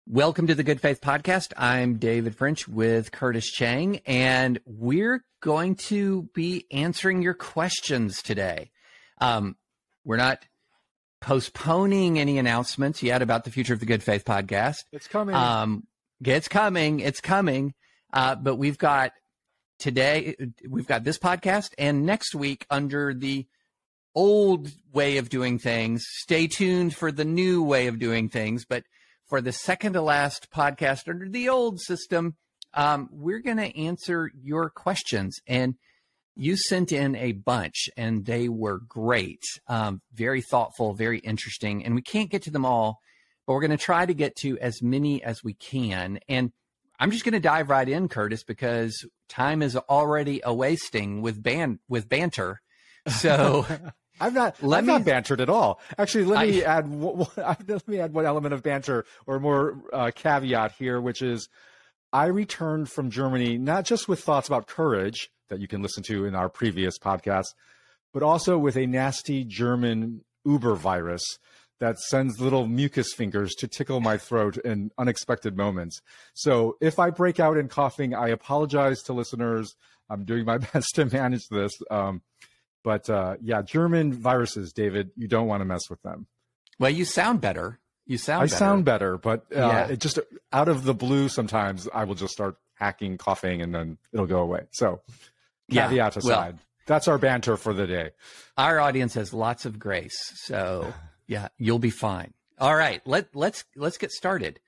Welcome to the Good Faith Podcast. I'm David French with Curtis Chang, and we're going to be answering your questions today. We're not postponing any announcements yet about the future of the Good Faith Podcast. It's coming. It's coming. But we've got this podcast, and next week under the old way of doing things. Stay tuned for the new way of doing things, but for the second to last podcast under the old system, we're going to answer your questions. And you sent in a bunch, and they were great, very thoughtful, very interesting. And we can't get to them all, but we're going to try to get to as many as we can. And I'm just going to dive right in, Curtis, because time is already a-wasting with banter. So... I'm not bantered at all. Actually, let me add one element of banter or more caveat here, which is I returned from Germany, not just with thoughts about courage that you can listen to in our previous podcast, but also with a nasty German Uber virus that sends little mucus fingers to tickle my throat in unexpected moments. So if I break out in coughing, I apologize to listeners. I'm doing my best to manage this. But German viruses, David, you don't want to mess with them. Well, you sound better. I sound better, but it just out of the blue, sometimes I will just start hacking, coughing, and then it'll go away. So caveat aside, that's our banter for the day. Our audience has lots of grace. So yeah, you'll be fine. All right, let's get started.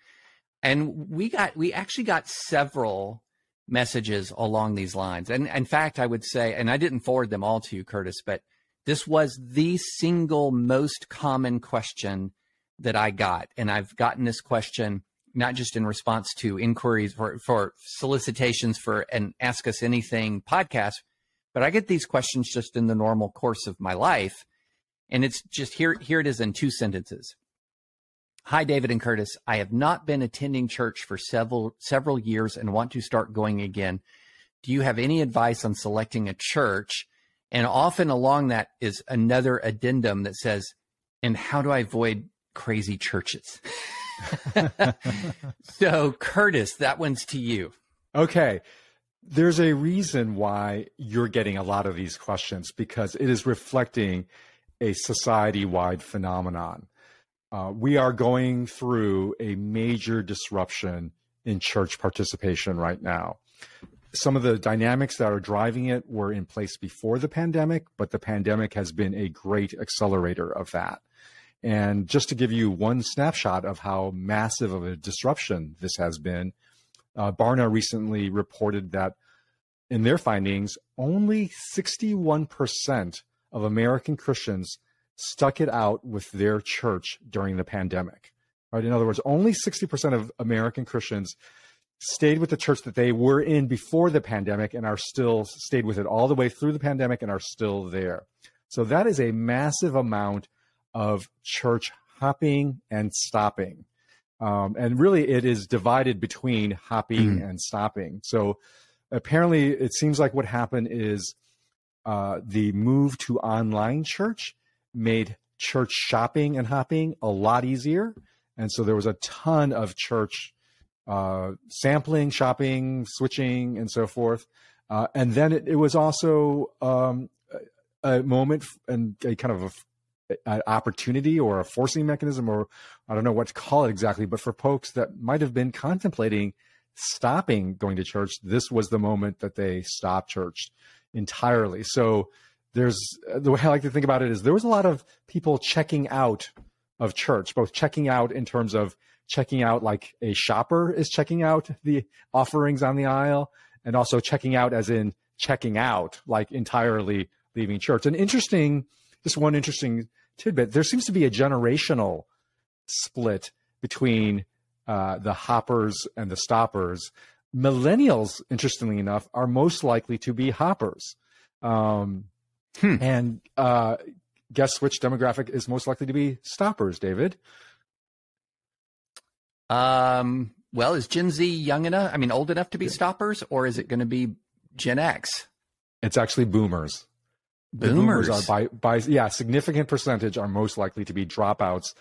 And we actually got several messages along these lines. And in fact, I would say, and I didn't forward them all to you, Curtis, but this was the single most common question that I got. And I've gotten this question, not just in response to inquiries for solicitations for an Ask Us Anything podcast, but I get these questions just in the normal course of my life. And it's just here it is in 2 sentences. Hi, David and Curtis. I have not been attending church for several years and want to start going again. Do you have any advice on selecting a church? And often along that is another addendum that says, and how do I avoid crazy churches? So, Curtis, that one's to you. Okay. There's a reason why you're getting a lot of these questions, because it is reflecting a society-wide phenomenon. We are going through a major disruption in church participation right now. Some of the dynamics that are driving it were in place before the pandemic, but the pandemic has been a great accelerator of that. And just to give you one snapshot of how massive of a disruption this has been, Barna recently reported that in their findings, only 61% of American Christians stuck it out with their church during the pandemic, right? In other words, only 60% of American Christians stayed with the church that they were in before the pandemic and are still stayed with it all the way through the pandemic and are still there. So that is a massive amount of church hopping and stopping. And really it is divided between hopping and stopping. So apparently it seems like what happened is the move to online church made church shopping and hopping a lot easier. And so there was a ton of church sampling, shopping, switching, and so forth. And then it was also a moment and a kind of an opportunity or a forcing mechanism, or I don't know what to call it exactly, but for folks that might have been contemplating stopping going to church, this was the moment that they stopped church entirely. So the way I like to think about it is there was a lot of people checking out of church, both checking out in terms of checking out like a shopper is checking out the offerings on the aisle, and also checking out as in checking out, like entirely leaving church. And just one interesting tidbit, there seems to be a generational split between the hoppers and the stoppers. Millennials, interestingly enough, are most likely to be hoppers. And guess which demographic is most likely to be stoppers, David? Well, is Gen Z old enough to be stoppers, or is it going to be Gen X? It's actually boomers. Boomers are by significant percentage are most likely to be dropouts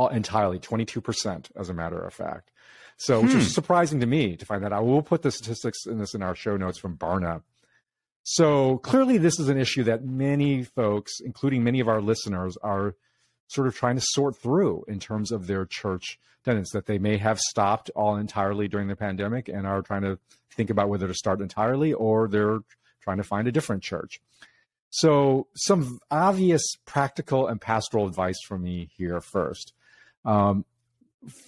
entirely, 22%, as a matter of fact. So, which is surprising to me to find that out. We'll put the statistics in our show notes from Barna. So clearly this is an issue that many folks, including many of our listeners, are sort of trying to sort through in terms of their church attendance, that they may have stopped all entirely during the pandemic and are trying to think about whether to start entirely, or they're trying to find a different church. So some obvious practical and pastoral advice from me here first.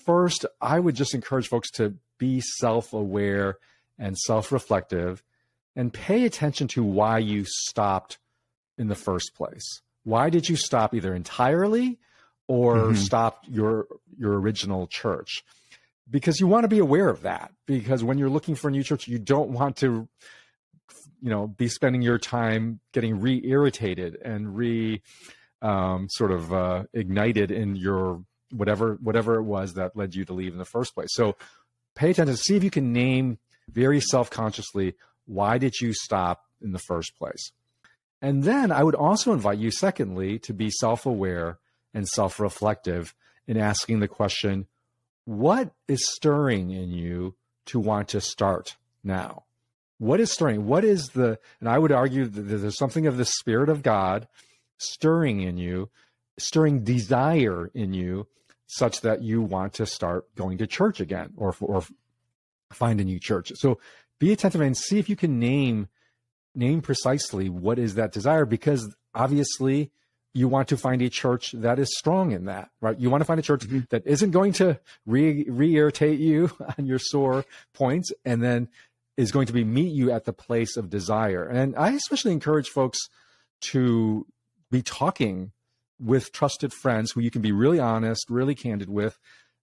First, I would just encourage folks to be self-aware and self-reflective and pay attention to why you stopped in the first place. Why did you stop either entirely or stop your original church? Because you want to be aware of that. Because when you're looking for a new church, you don't want to, be spending your time getting re-irritated and ignited in your whatever it was that led you to leave in the first place. So pay attention, see if you can name very self-consciously, why did you stop in the first place? And then I would also invite you, secondly, to be self-aware and self-reflective in asking the question, what is stirring in you to want to start now? What is stirring? And I would argue that there's something of the Spirit of God stirring in you, stirring desire in you, such that you want to start going to church again or find a new church. So be attentive and see if you can name precisely what is that desire, because obviously you want to find a church that is strong in that, right? You want to find a church that isn't going to re-irritate you on your sore points, and then is going to meet you at the place of desire. And I especially encourage folks to be talking with trusted friends who you can be really honest, really candid with,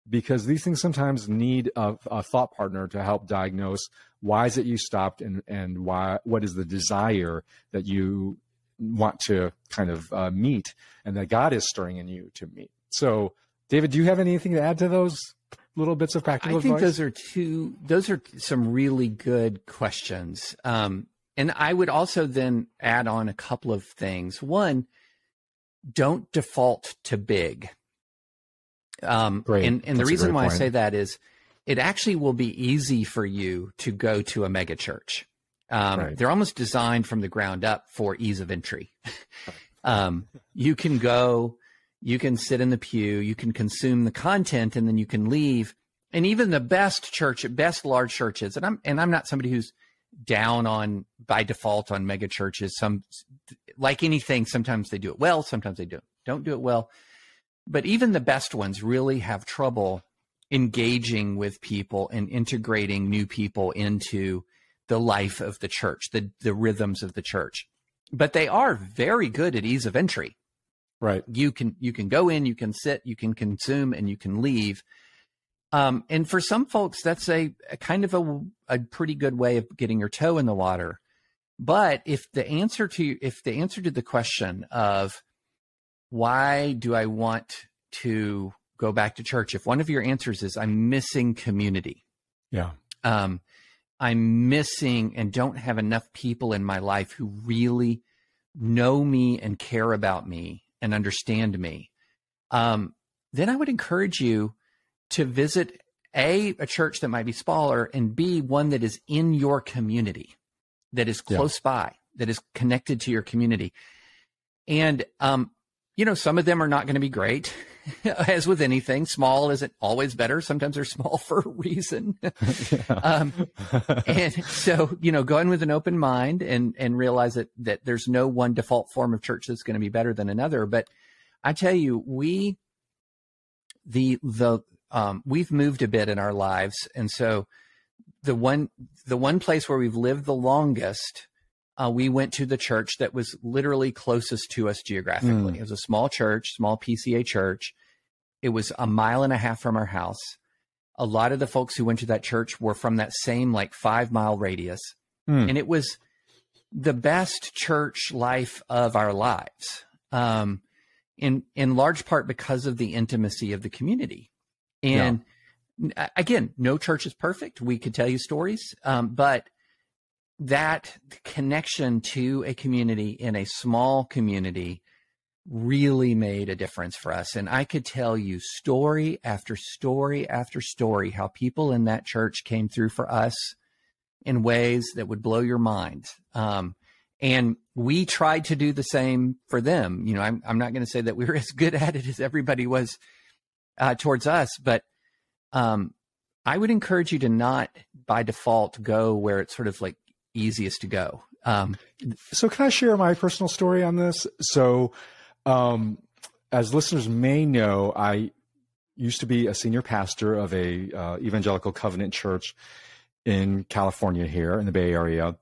because these things sometimes need a thought partner to help diagnose why is it you stopped and what is the desire that you want to kind of meet and that God is stirring in you to meet. So, David, do you have anything to add to those little bits of practical advice? I think those are some really good questions. And I would also then add on a couple of things. One, don't default to big. Great. And the reason why I say that is it actually will be easy for you to go to a mega church. Right. They're almost designed from the ground up for ease of entry. You can go, you can sit in the pew, you can consume the content, and then you can leave. And even the best large churches, and I'm not somebody who's down on by default on mega churches. Some, like anything, sometimes they do it well, sometimes they don't do it well. But even the best ones really have trouble engaging with people and integrating new people into the life of the church, the rhythms of the church. But they are very good at ease of entry. Right. You can go in, you can sit, you can consume, and you can leave. And for some folks, that's a kind of a pretty good way of getting your toe in the water. But if the answer to the question of why do I want to go back to church, if one of your answers is I'm missing community, I'm missing and don't have enough people in my life who really know me and care about me and understand me, then I would encourage you to visit a church that might be smaller, and B, one that is in your community, that is close by, that is connected to your community. And, some of them are not going to be great. As with anything, small isn't always better. Sometimes they're small for a reason. And so, go in with an open mind and realize that there's no one default form of church that's going to be better than another. But I tell you, we've moved a bit in our lives. And so the one place where we've lived the longest, we went to the church that was literally closest to us geographically. It was a small church, small PCA church. It was 1.5 miles from our house. A lot of the folks who went to that church were from that same 5-mile radius. And it was the best church life of our lives. In large part because of the intimacy of the community. And again, no church is perfect. We could tell you stories, but that connection to a community in a small community really made a difference for us. And I could tell you story after story after story how people in that church came through for us in ways that would blow your mind. And we tried to do the same for them. You know, I'm not going to say that we were as good at it as everybody was towards us, but I would encourage you to not by default go where it's sort of like easiest to go. So can I share my personal story on this? So as listeners may know, I used to be a senior pastor of a evangelical covenant church in California here in the Bay Area.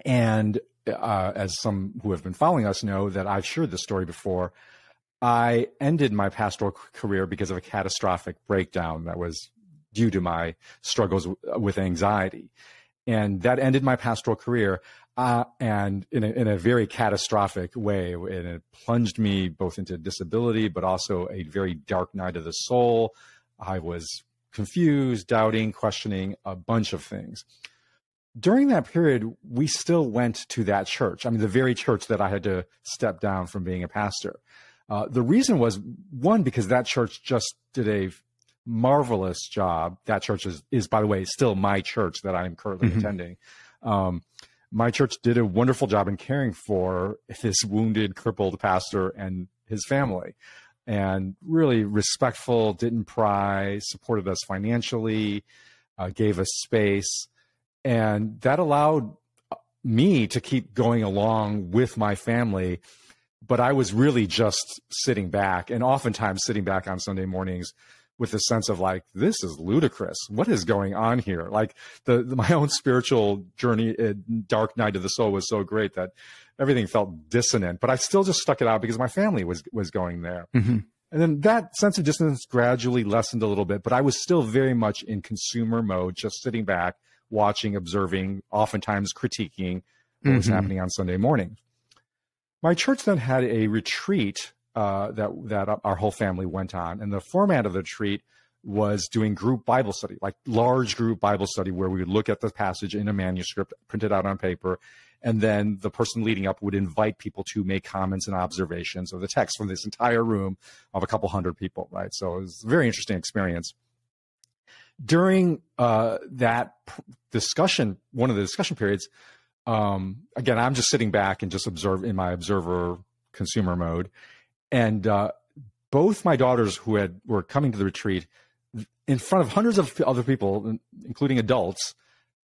And as some who have been following us know that I've shared this story before, I ended my pastoral career because of a catastrophic breakdown that was due to my struggles with anxiety. And that ended my pastoral career. And in a very catastrophic way, and it plunged me both into disability, but also a very dark night of the soul. I was confused, doubting, questioning a bunch of things. During that period, we still went to that church. I mean, the very church that I had to step down from being a pastor. The reason was, one, because that church just did a marvelous job. That church is, by the way, still my church that I'm currently attending. My church did a wonderful job in caring for this wounded, crippled pastor and his family, and really respectful, didn't pry, supported us financially, gave us space. And that allowed me to keep going along with my family. But I was really just sitting back, and oftentimes sitting back on Sunday mornings with a sense of like, this is ludicrous. What is going on here? Like my own spiritual journey, dark night of the soul, was so great that everything felt dissonant, but I still just stuck it out because my family was going there. And then that sense of dissonance gradually lessened a little bit, but I was still very much in consumer mode, just sitting back, watching, observing, oftentimes critiquing what was happening on Sunday morning. My church then had a retreat that our whole family went on. And the format of the retreat was doing group Bible study, like large group Bible study, where we would look at the passage in a manuscript, printed out on paper, and then the person leading up would invite people to make comments and observations of the text from this entire room of a couple hundred people, right? So it was a very interesting experience. During that discussion, one of the discussion periods, again, I'm just sitting back and just observe in my observer consumer mode. And both my daughters who were coming to the retreat, in front of hundreds of other people, including adults,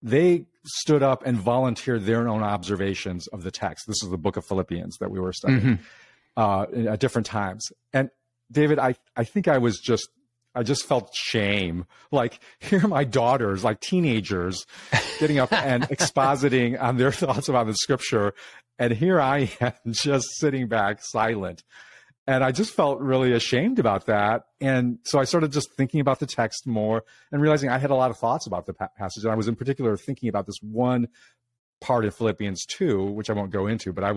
they stood up and volunteered their own observations of the text. This is the book of Philippians that we were studying at different times. And David, I think I just felt shame. Like, here are my daughters, like teenagers, getting up and expositing on their thoughts about the scripture. And here I am just sitting back silent. And I just felt really ashamed about that. And so I started just thinking about the text more and realizing I had a lot of thoughts about the passage. And I was in particular thinking about this one part of Philippians 2, which I won't go into, but I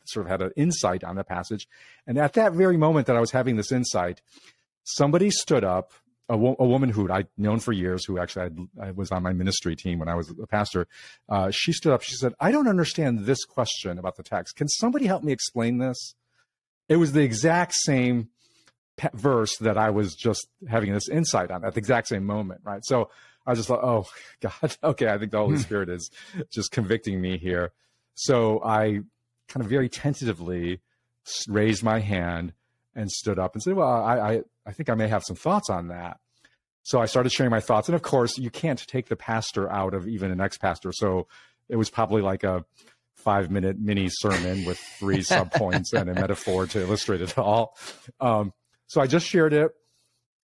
sort of had an insight on the passage. And at that very moment that I was having this insight, somebody stood up, a woman who I'd known for years, who actually I was on my ministry team when I was a pastor. She stood up, she said, "I don't understand this question about the text. Can somebody help me explain this?" It was the exact same verse that I was just having this insight on at the exact same moment, right? So I was just like, oh, God, okay, I think the Holy Spirit is just convicting me here. So I kind of very tentatively raised my hand and stood up and said, well, I think I may have some thoughts on that. So I started sharing my thoughts. And of course, you can't take the pastor out of even an ex-pastor. So it was probably like a 5-minute mini sermon with 3 subpoints and a metaphor to illustrate it all. So I just shared it,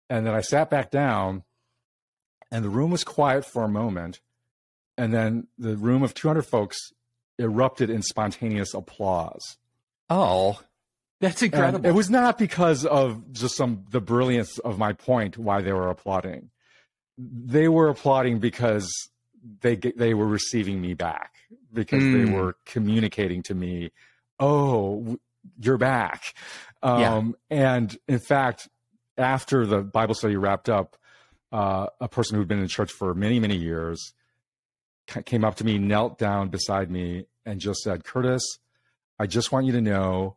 and then I sat back down, and the room was quiet for a moment, and then the room of 200 folks erupted in spontaneous applause. Oh, that's incredible. And it was not because of just the brilliance of my point why they were applauding. They were applauding because they were receiving me back, because they were communicating to me, oh, you're back. And in fact, after the Bible study wrapped up, a person who'd been in church for many, many years came up to me, knelt down beside me, and just said, "Curtis, I just want you to know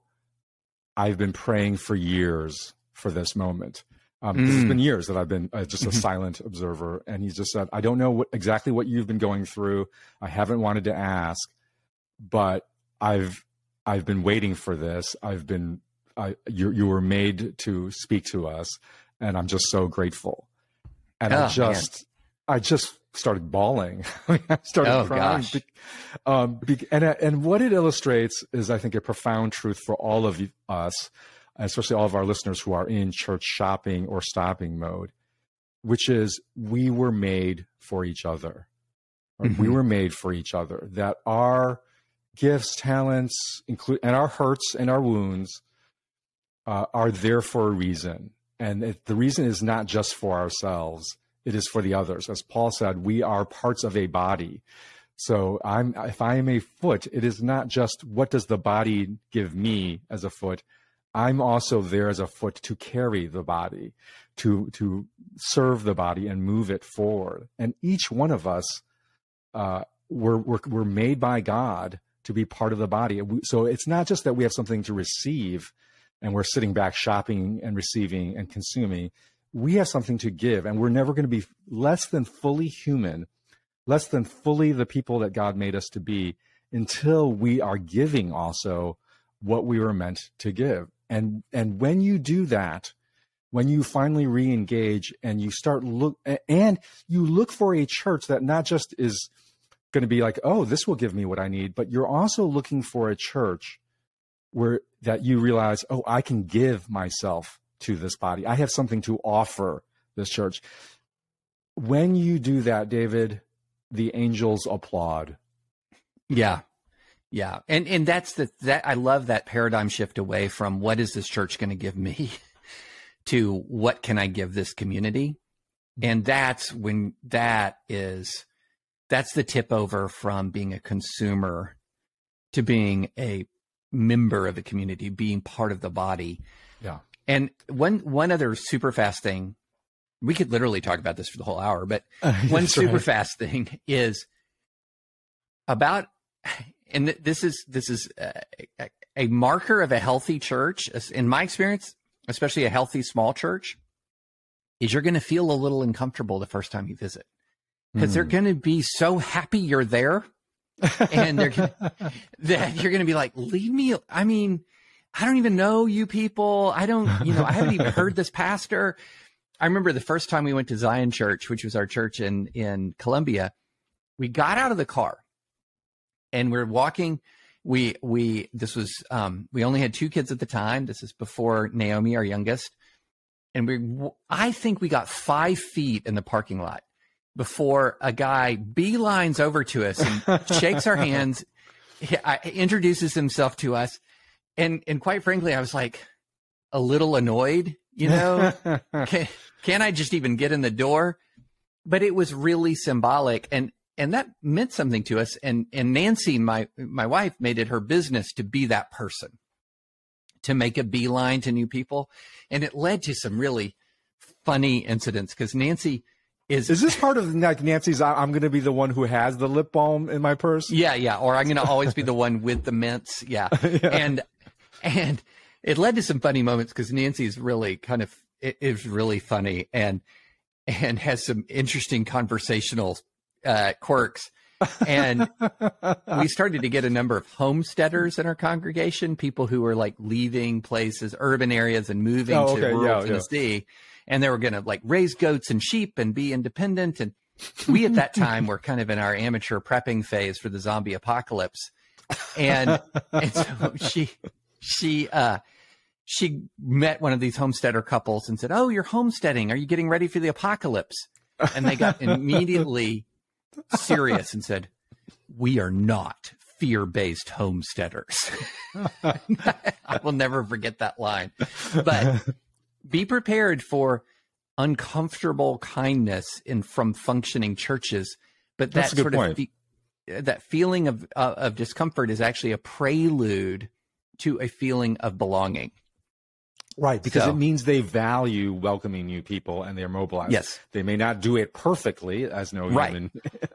I've been praying for years for this moment. This has been years that I've been just a silent observer. And he just said, I don't know exactly what you've been going through. I haven't wanted to ask, but I've been waiting for this. You were made to speak to us, and I'm just so grateful. And I just started bawling. I started crying. And what it illustrates is, I think, a profound truth for all of us, especially all of our listeners who are in church shopping or stopping mode, which is we were made for each other. Right? We were made for each other, that our gifts, talents, and our hurts and our wounds are there for a reason. And the reason is not just for ourselves. It is for the others. As Paul said, we are parts of a body. So if I am a foot, it is not just what does the body give me as a foot. I'm also there as a foot to carry the body, to serve the body and move it forward. And each one of us, we're made by God to be part of the body. So it's not just that we have something to receive and we're sitting back shopping and receiving and consuming. We have something to give, and we're never going to be less than fully human, less than fully the people that God made us to be, until we are giving also what we were meant to give. And when you do that, when you finally re-engage and you start you look for a church that not just is going to be like, oh, this will give me what I need, but you're also looking for a church that you realize, oh, I can give myself to this body. I have something to offer this church. When you do that, David, the angels applaud. Yeah. Yeah. And that's I love that paradigm shift away from what is this church going to give me to what can I give this community? And that's the tip over from being a consumer to being a member of the community, being part of the body. Yeah. And one other super fast thing, we could literally talk about this for the whole hour, but one super fast thing is about, and this is a marker of a healthy church, in my experience, especially a healthy small church, is you're going to feel a little uncomfortable the first time you visit, because they're going to be so happy you're there, and that you're going to be like, leave me. I mean, I don't even know you people. I haven't even heard this pastor. I remember the first time we went to Zion Church, which was our church in Columbia. We got out of the car and we're walking. We only had 2 kids at the time. This is before Naomi, our youngest. And I think we got 5 feet in the parking lot before a guy beelines over to us and shakes our hands, introduces himself to us. And quite frankly, I was like a little annoyed, can I just even get in the door? But it was really symbolic, and that meant something to us. And Nancy, my wife, made it her business to be that person, to make a beeline to new people. And it led to some really funny incidents, because Nancy is this part of like Nancy's, I'm going to be the one who has the lip balm in my purse? Yeah. Or I'm going to always be the one with the mints. Yeah. Yeah. And it led to some funny moments, because Nancy's really is really funny and has some interesting conversational quirks. And we started to get a number of homesteaders in our congregation, people who were like leaving places, urban areas, and moving to rural Tennessee. Yeah. And they were going to like raise goats and sheep and be independent. And we at that time were kind of in our amateur prepping phase for the zombie apocalypse. And so she met one of these homesteader couples and said, "Oh, you're homesteading. Are you getting ready for the apocalypse?" And they got immediately serious and said, "We are not fear-based homesteaders." I will never forget that line. But be prepared for uncomfortable kindness from functioning churches. But that sort of that feeling of discomfort is actually a prelude to a feeling of belonging. Right, because it means they value welcoming new people and they're mobilized. Yes. They may not do it perfectly, as no human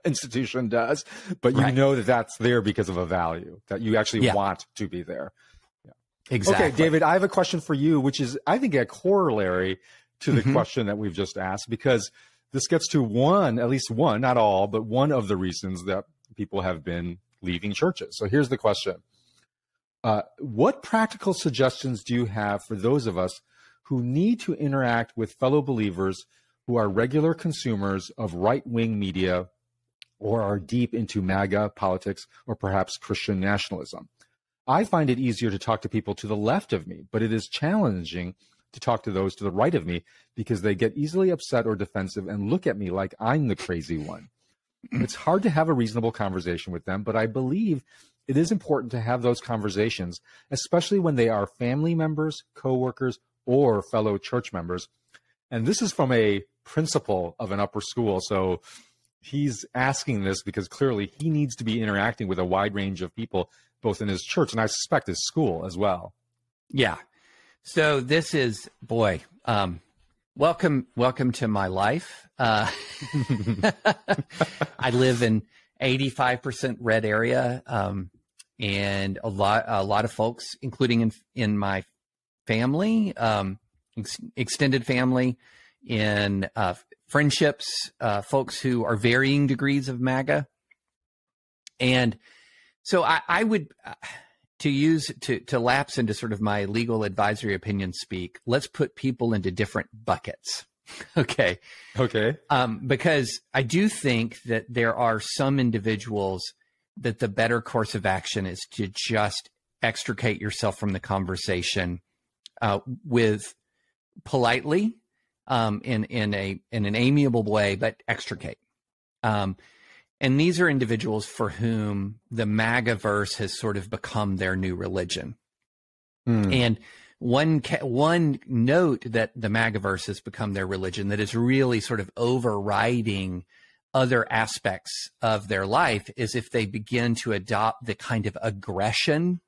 institution does, but you know that that's there because of a value, that you actually want to be there. Exactly. Okay, David, I have a question for you, which is, I think, a corollary to the question that we've just asked, because this gets to one, at least one, not all, but one of the reasons that people have been leaving churches. So here's the question. What practical suggestions do you have for those of us who need to interact with fellow believers who are regular consumers of right-wing media or are deep into MAGA politics or perhaps Christian nationalism? I find it easier to talk to people to the left of me, but it is challenging to talk to those to the right of me because they get easily upset or defensive and look at me like I'm the crazy one. It's hard to have a reasonable conversation with them, but I believe it is important to have those conversations, especially when they are family members, coworkers, or fellow church members. And this is from a principal of an upper school. So he's asking this because clearly he needs to be interacting with a wide range of people, both in his church and I suspect his school as well. Yeah. So this is, boy, welcome to my life. I live in 85% red area, and a lot of folks, including in my family, extended family, in friendships, folks who are varying degrees of MAGA. And so I would, to lapse into sort of my legal advisory opinion speak, let's put people into different buckets. Okay. Because I do think that there are some individuals that the better course of action is to just extricate yourself from the conversation with politely, in an amiable way, but extricate. And these are individuals for whom the MAGA verse has sort of become their new religion. And one note that the MAGA verse has become their religion that is really sort of overriding other aspects of their life is if they begin to adopt the kind of aggression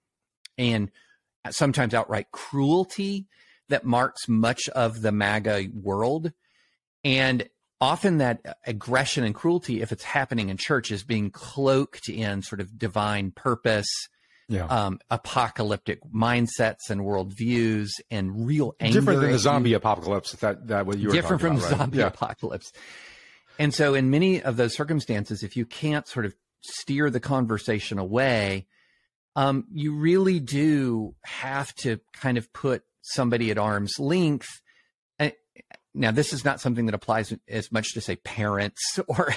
and sometimes outright cruelty that marks much of the MAGA world. And often that aggression and cruelty, if it's happening in church, is being cloaked in sort of divine purpose, apocalyptic mindsets and worldviews, and real anger. Different than the zombie apocalypse, that what you were different talking from about, right? zombie apocalypse. And so in many of those circumstances, if you can't sort of steer the conversation away, you really do have to kind of put somebody at arm's length. Now, this is not something that applies as much to, say, parents or,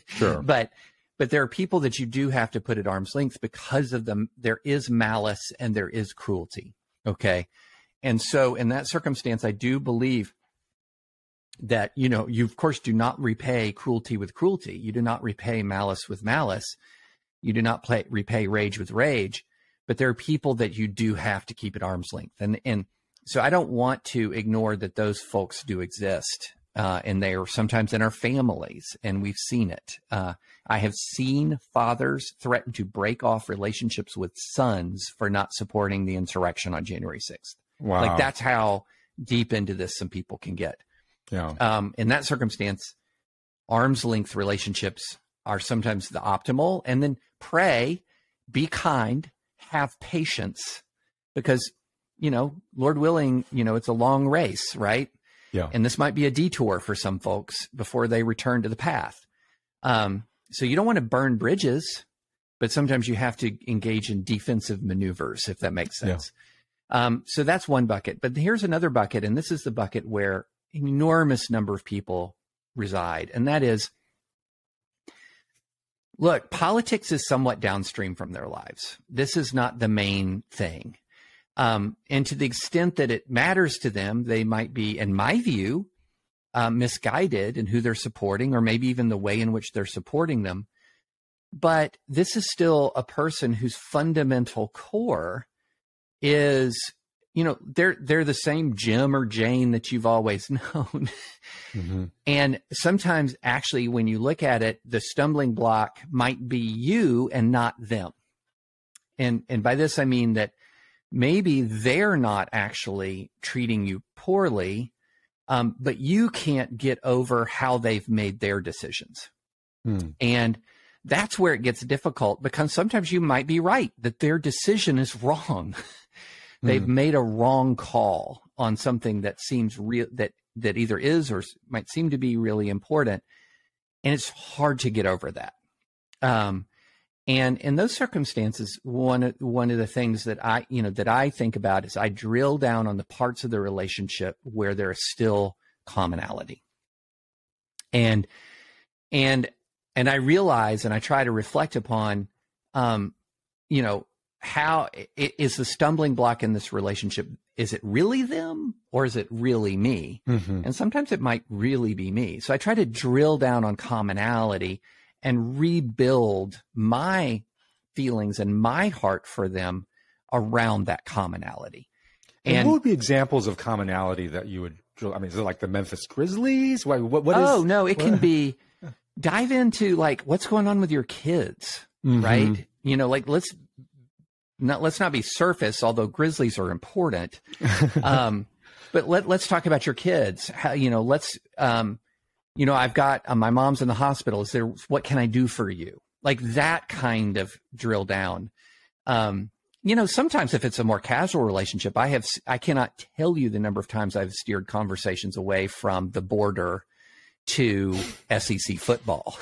Sure. but there are people that you do have to put at arm's length because of them. There is malice and there is cruelty. Okay. And so in that circumstance, I do believe that, you of course do not repay cruelty with cruelty. You do not repay malice with malice. You do not repay rage with rage, but there are people that you do have to keep at arm's length. And so I don't want to ignore that those folks do exist, and they are sometimes in our families, and we've seen it. I have seen fathers threaten to break off relationships with sons for not supporting the insurrection on January 6th. Wow. Like, that's how deep into this some people can get. Yeah. In that circumstance, arm's length relationships are sometimes the optimal. And then pray, be kind, have patience, because, Lord willing, it's a long race, right? Yeah. And this might be a detour for some folks before they return to the path. So you don't want to burn bridges, but sometimes you have to engage in defensive maneuvers, if that makes sense. Yeah. So that's one bucket. But here's another bucket, and this is the bucket where an enormous number of people reside, and that is, look, politics is somewhat downstream from their lives. This is not the main thing. And to the extent that it matters to them, they might be, in my view, misguided in who they're supporting, or maybe even the way in which they're supporting them. But this is still a person whose fundamental core is, they're the same Jim or Jane that you've always known. Mm-hmm. And sometimes actually, when you look at it, the stumbling block might be you and not them. And by this, I mean that maybe they're not actually treating you poorly, but you can't get over how they've made their decisions. And that's where it gets difficult, because sometimes you might be right that their decision is wrong. They've made a wrong call on something that seems real, that either is or might seem to be really important. And it's hard to get over that. And in those circumstances, one of the things that I think about is I drill down on the parts of the relationship where there is still commonality. And I realize, and I try to reflect upon, how is the stumbling block in this relationship? Is it really them or is it really me? Mm-hmm. And sometimes it might really be me. So I try to drill down on commonality and rebuild my feelings and my heart for them around that commonality. And what would be examples of commonality that you would drill? I mean, is it like the Memphis Grizzlies? What Oh, no, it can be dive into like what's going on with your kids, mm-hmm. right? Like let's not be surface, although Grizzlies are important. But let's talk about your kids. How, I've got my mom's in the hospital. What can I do for you? Like that kind of drill down. Sometimes if it's a more casual relationship, I cannot tell you the number of times I've steered conversations away from the border to SEC football.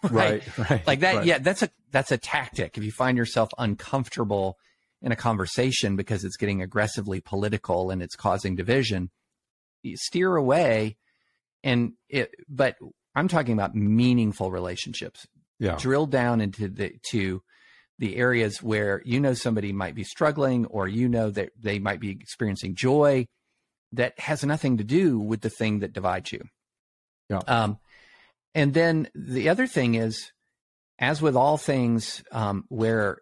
Right. Like that. Right. Yeah. That's a tactic. If you find yourself uncomfortable in a conversation because it's getting aggressively political and it's causing division, you steer away. But I'm talking about meaningful relationships. Yeah. Drill down into the areas where somebody might be struggling, or that they might be experiencing joy that has nothing to do with the thing that divides you. Yeah. And then the other thing is, as with all things, where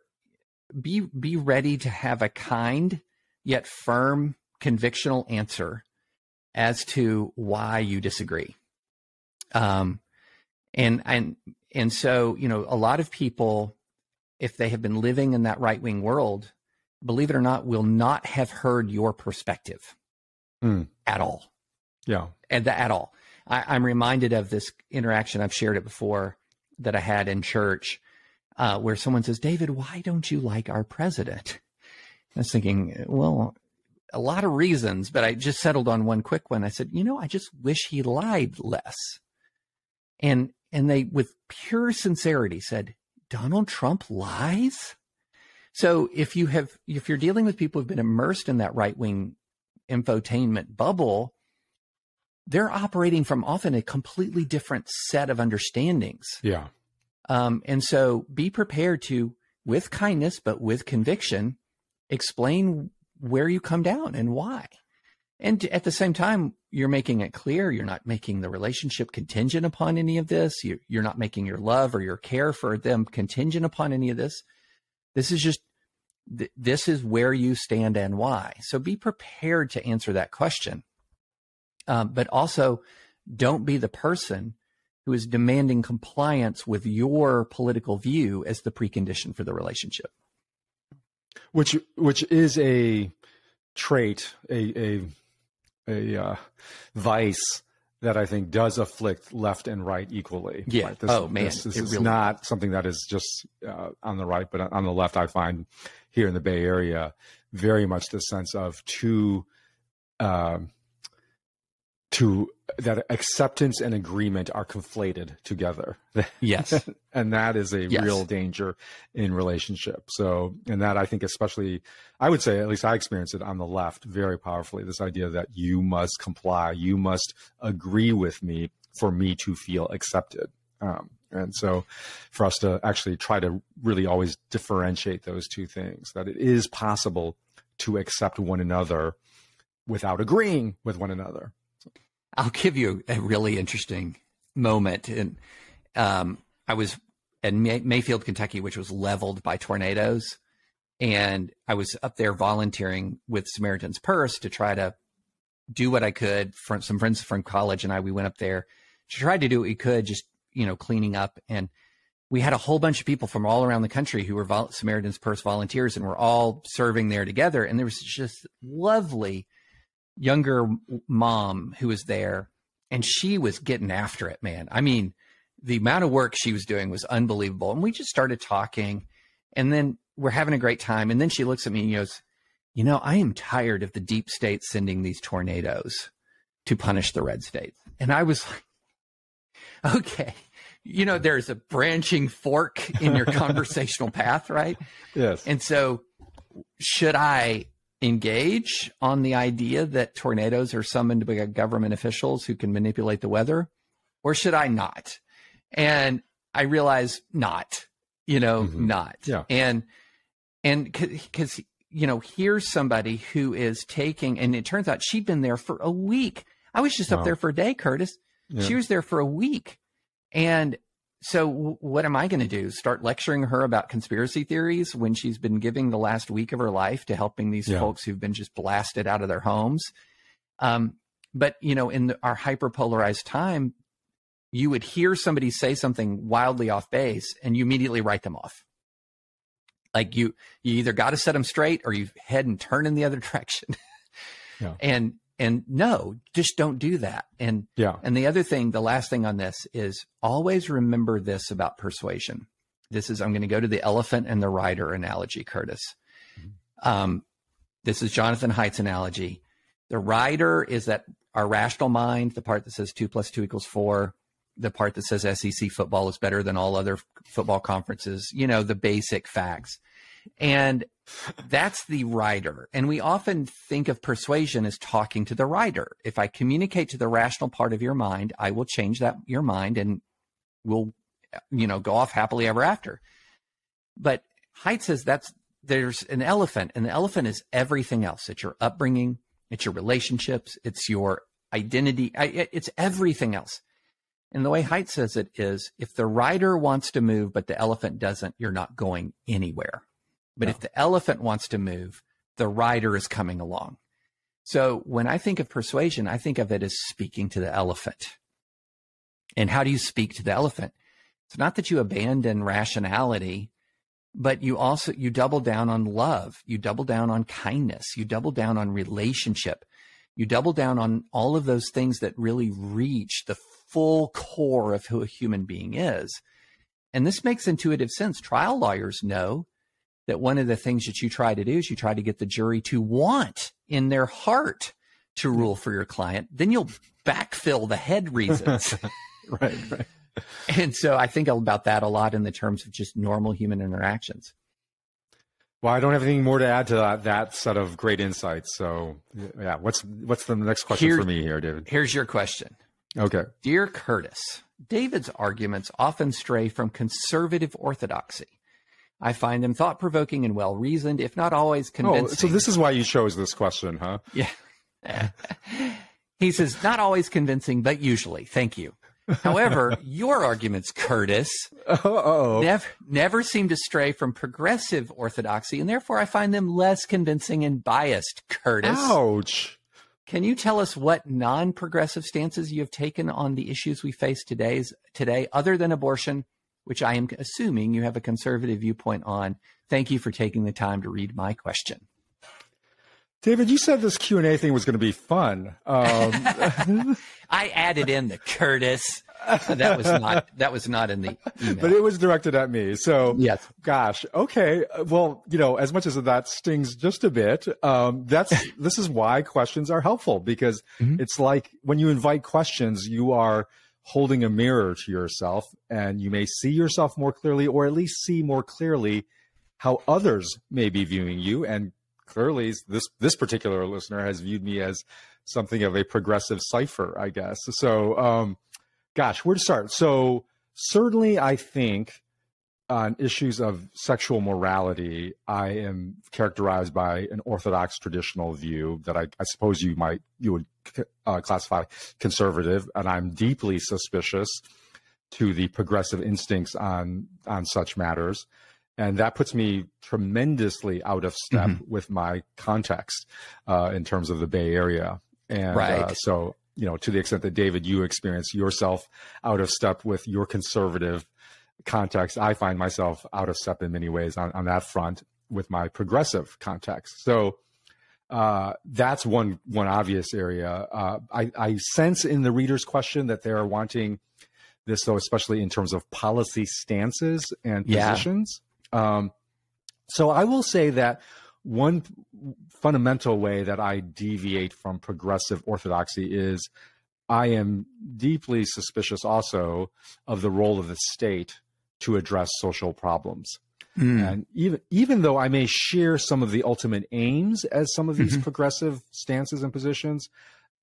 be ready to have a kind yet firm convictional answer as to why you disagree. And so, a lot of people, if they have been living in that right-wing world, believe it or not, will not have heard your perspective at all. Yeah. At all. I'm reminded of this interaction. I've shared it before that I had in church where someone says, David, why don't you like our president? I was thinking, well, a lot of reasons, but I just settled on one quick one. I said, I just wish he lied less. And they, with pure sincerity, said, Donald Trump lies? So if you're dealing with people who've been immersed in that right-wing infotainment bubble, they're operating from often a completely different set of understandings. Yeah. And so be prepared to, with kindness, but with conviction, explain where you come down and why. And at the same time, you're making it clear you're not making the relationship contingent upon any of this. You're not making your love or your care for them contingent upon any of this. This is just, this is where you stand and why. So be prepared to answer that question. But also don't be the person who is demanding compliance with your political view as the precondition for the relationship. Which is a trait, a vice that I think does afflict left and right equally. Yeah. Right? This is really not something that is just on the right, but on the left, I find here in the Bay Area, very much the sense of that acceptance and agreement are conflated together. Yes. And that is a real danger in relationship. So, and that I think especially, I would say, at least I experienced it on the left very powerfully, this idea that you must comply, you must agree with me for me to feel accepted. And so for us to actually try to really always differentiate those two things, that it is possible to accept one another without agreeing with one another. I'll give you a really interesting moment. And I was in Mayfield, Kentucky, which was leveled by tornadoes. And I was up there volunteering with Samaritan's Purse to try to do what I could. Some friends from college and we went up there to try to do what we could, just, cleaning up. And we had a whole bunch of people from all around the country who were Samaritan's Purse volunteers, and we're all serving there together. And there was just lovely younger mom who was there, and she was getting after it, man. I mean, the amount of work she was doing was unbelievable. And we just started talking, and then we're having a great time. And then she looks at me and goes, I am tired of the deep state sending these tornadoes to punish the red states. And I was like, okay, there's a branching fork in your conversational path, right? Yes. And so should I engage on the idea that tornadoes are summoned by government officials who can manipulate the weather, or should I not? And I realize not, not. Yeah. And because, here's somebody who is taking, and it turns out she'd been there for a week. I was just up there for a day, Curtis. Yeah. She was there for a week. And so what am I going to do? Start lecturing her about conspiracy theories when she's been giving the last week of her life to helping these folks who've been just blasted out of their homes? But, in our hyperpolarized time, you would hear somebody say something wildly off base and you immediately write them off. Like you either got to set them straight or you head and turn in the other direction. Yeah. And no, just don't do that. And the other thing, the last thing on this is always remember this about persuasion. I'm going to go to the elephant and the rider analogy, Curtis. This is Jonathan Haidt's analogy. The rider is that our rational mind, the part that says 2 + 2 = 4, the part that says SEC football is better than all other football conferences, the basic facts. And that's the rider. And we often think of persuasion as talking to the rider. If I communicate to the rational part of your mind, I will change your mind and we'll, go off happily ever after. But Haidt says there's an elephant, and the elephant is everything else. It's your upbringing, it's your relationships, it's your identity, it's everything else. And the way Haidt says it is, if the rider wants to move, but the elephant doesn't, you're not going anywhere. But if the elephant wants to move, the rider is coming along. So when I think of persuasion, I think of it as speaking to the elephant. And how do you speak to the elephant? It's not that you abandon rationality, but you double down on love. You double down on kindness. You double down on relationship. You double down on all of those things that really reach the full core of who a human being is. And this makes intuitive sense. Trial lawyers know that one of the things that you try to do is you try to get the jury to want in their heart to rule for your client. Then you'll backfill the head reasons. Right. And so I think about that a lot in the terms of just normal human interactions. Well, I don't have anything more to add to that set of great insights. So yeah, what's the next question for me here, David? Here's your question. Okay. Dear Curtis, David's arguments often stray from conservative orthodoxy. I find them thought-provoking and well-reasoned, if not always convincing. Oh, so this is why you chose this question, huh? Yeah. He says, not always convincing, but usually. Thank you. However, your arguments, Curtis, never seem to stray from progressive orthodoxy, and therefore I find them less convincing and biased, Curtis. Ouch. Can you tell us what non-progressive stances you have taken on the issues we face today, other than abortion, which I am assuming you have a conservative viewpoint on? Thank you for taking the time to read my question. David, you said this Q&A thing was going to be fun. I added in the Curtis. That was not in the email. But it was directed at me. So, yes. Gosh, okay. Well, as much as that stings just a bit, this is why questions are helpful, because it's like when you invite questions, you are holding a mirror to yourself, and you may see yourself more clearly, or at least see more clearly how others may be viewing you. And clearly this particular listener has viewed me as something of a progressive cipher, I guess. So, gosh, where to start? So certainly I think on issues of sexual morality, I am characterized by an orthodox traditional view that I suppose you would classify conservative, and I'm deeply suspicious to the progressive instincts on such matters. And that puts me tremendously out of step with my context in terms of the Bay Area. And so, to the extent that, David, you experience yourself out of step with your conservative context, I find myself out of step in many ways on that front with my progressive context. So that's one obvious area. I sense in the reader's question that they are wanting this, though, especially in terms of policy stances and positions. So I will say that one fundamental way that I deviate from progressive orthodoxy is I am deeply suspicious also of the role of the state to address social problems. And even though I may share some of the ultimate aims as some of these progressive stances and positions,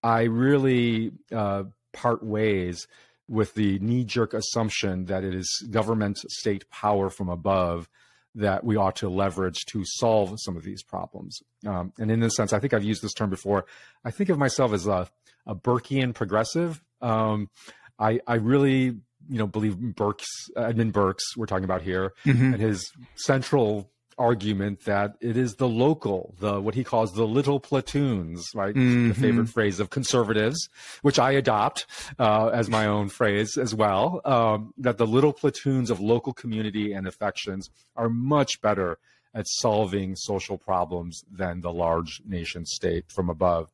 I really part ways with the knee-jerk assumption that it is government state power from above that we ought to leverage to solve some of these problems. And in this sense, I think I've used this term before. I think of myself as a Burkean progressive. I really, believe Edmund Burke's, we're talking about here, and his central argument that it is the local, what he calls the little platoons, right? The favorite phrase of conservatives, which I adopt as my own phrase as well, that the little platoons of local community and affections are much better at solving social problems than the large nation state from above.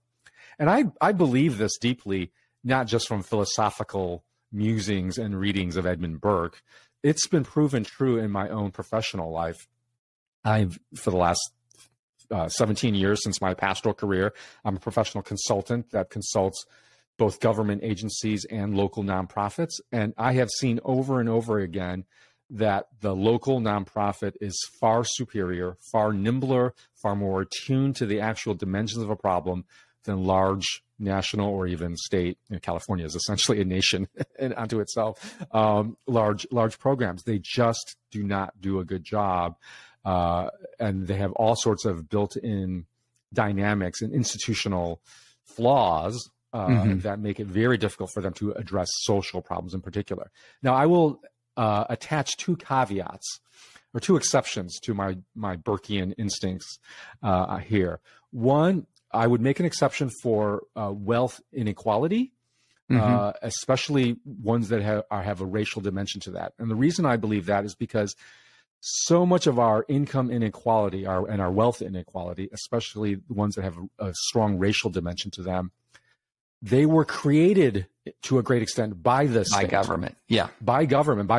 And I believe this deeply, not just from philosophical musings and readings of Edmund Burke. It's been proven true in my own professional life. For the last 17 years since my pastoral career, I'm a professional consultant that consults both government agencies and local nonprofits. And I have seen over and over again that the local nonprofit is far superior, far nimbler, far more attuned to the actual dimensions of a problem than large national or even state. California is essentially a nation unto itself. Large programs, they just do not do a good job. And they have all sorts of built-in dynamics and institutional flaws that make it very difficult for them to address social problems in particular. Now, I will attach two caveats or two exceptions to my Burkean instincts here. One, I would make an exception for wealth inequality, especially ones that have a racial dimension to that. And the reason I believe that is because so much of our income inequality and our wealth inequality, especially the ones that have a strong racial dimension to them, they were created to a great extent by the state. By government. By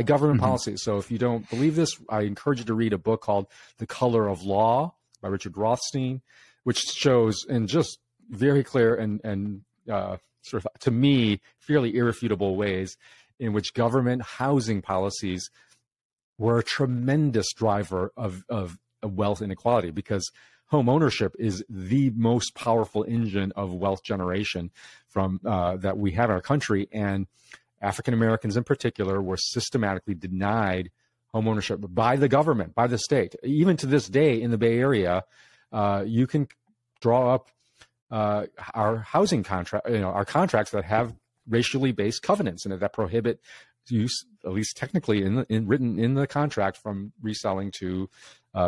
government policy. So if you don't believe this, I encourage you to read a book called The Color of Law by Richard Rothstein, which shows in just very clear and sort of, to me, fairly irrefutable ways in which government housing policies were a tremendous driver of wealth inequality, because home ownership is the most powerful engine of wealth generation from that we have in our country. And African Americans in particular were systematically denied home ownership by the government, by the state. Even to this day in the Bay Area, you can draw up our housing contract, our contracts that have racially based covenants in it that prohibit use, at least technically written in the contract, from reselling to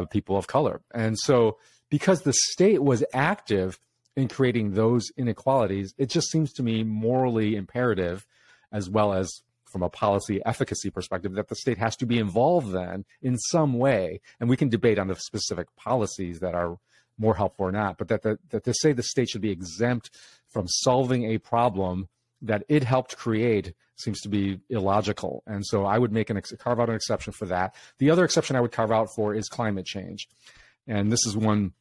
people of color. And so because the state was active in creating those inequalities, it just seems to me morally imperative, as well as from a policy efficacy perspective, that the state has to be involved then in some way. And we can debate on the specific policies that are more helpful or not, but that to say the state should be exempt from solving a problem that it helped create seems to be illogical. And so I would carve out an exception for that. The other exception I would carve out for is climate change. And this is one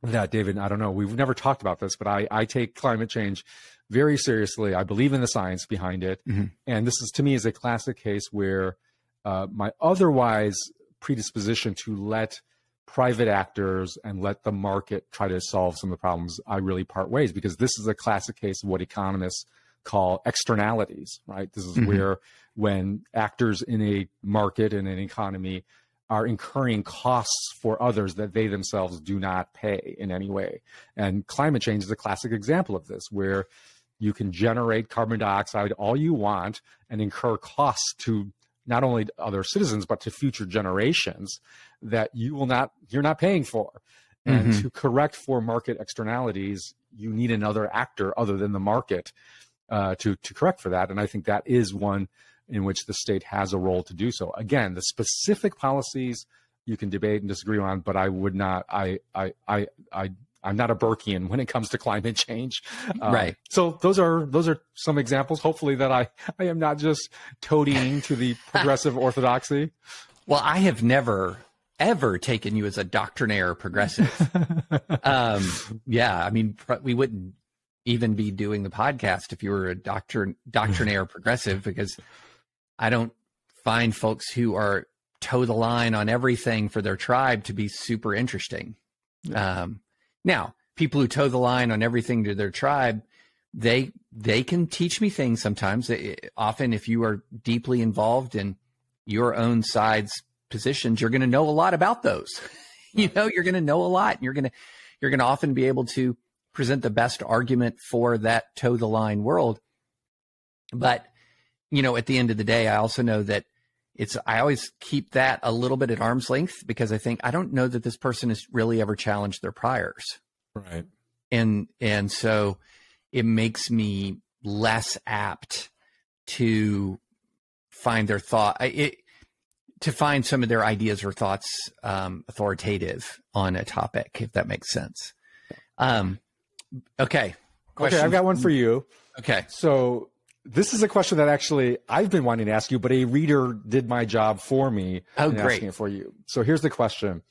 that, David, I don't know, we've never talked about this, but I take climate change very seriously. I believe in the science behind it. And this is, to me, is a classic case where my otherwise predisposition to let private actors and let the market try to solve some of the problems, I really part ways, because this is a classic case of what economists call externalities, right? This is where when actors in a market and an economy are incurring costs for others that they themselves do not pay in any way. And climate change is a classic example of this, where you can generate carbon dioxide all you want and incur costs to not only other citizens, but to future generations that you're not paying for. And to correct for market externalities, you need another actor other than the market to correct for that. And I think that is one in which the state has a role to do so. Again, the specific policies you can debate and disagree on, but I would not, I'm not a Burkean when it comes to climate change. Right. So those are some examples, hopefully, that I am not just toadying to the progressive orthodoxy. Well, I have never ever taken you as a doctrinaire progressive. Yeah, I mean, we wouldn't even be doing the podcast if you were a doctrinaire progressive, because I don't find folks who are toe the line on everything for their tribe to be super interesting. Now, people who toe the line on everything to their tribe, they can teach me things sometimes. Often, if you are deeply involved in your own side's positions, you're going to know a lot about those. You're going to know a lot, and you're going to often be able to present the best argument for that toe the line world. But, at the end of the day, I also know that I always keep that a little bit at arm's length, because I don't know that this person has really ever challenged their priors. Right. And so it makes me less apt to find their to find some of their ideas or thoughts authoritative on a topic, if that makes sense. Okay. Okay, I've got one for you. Okay. So this is a question that actually I've been wanting to ask you, but a reader did my job for me. Oh, in great. Asking it for you. So here's the question.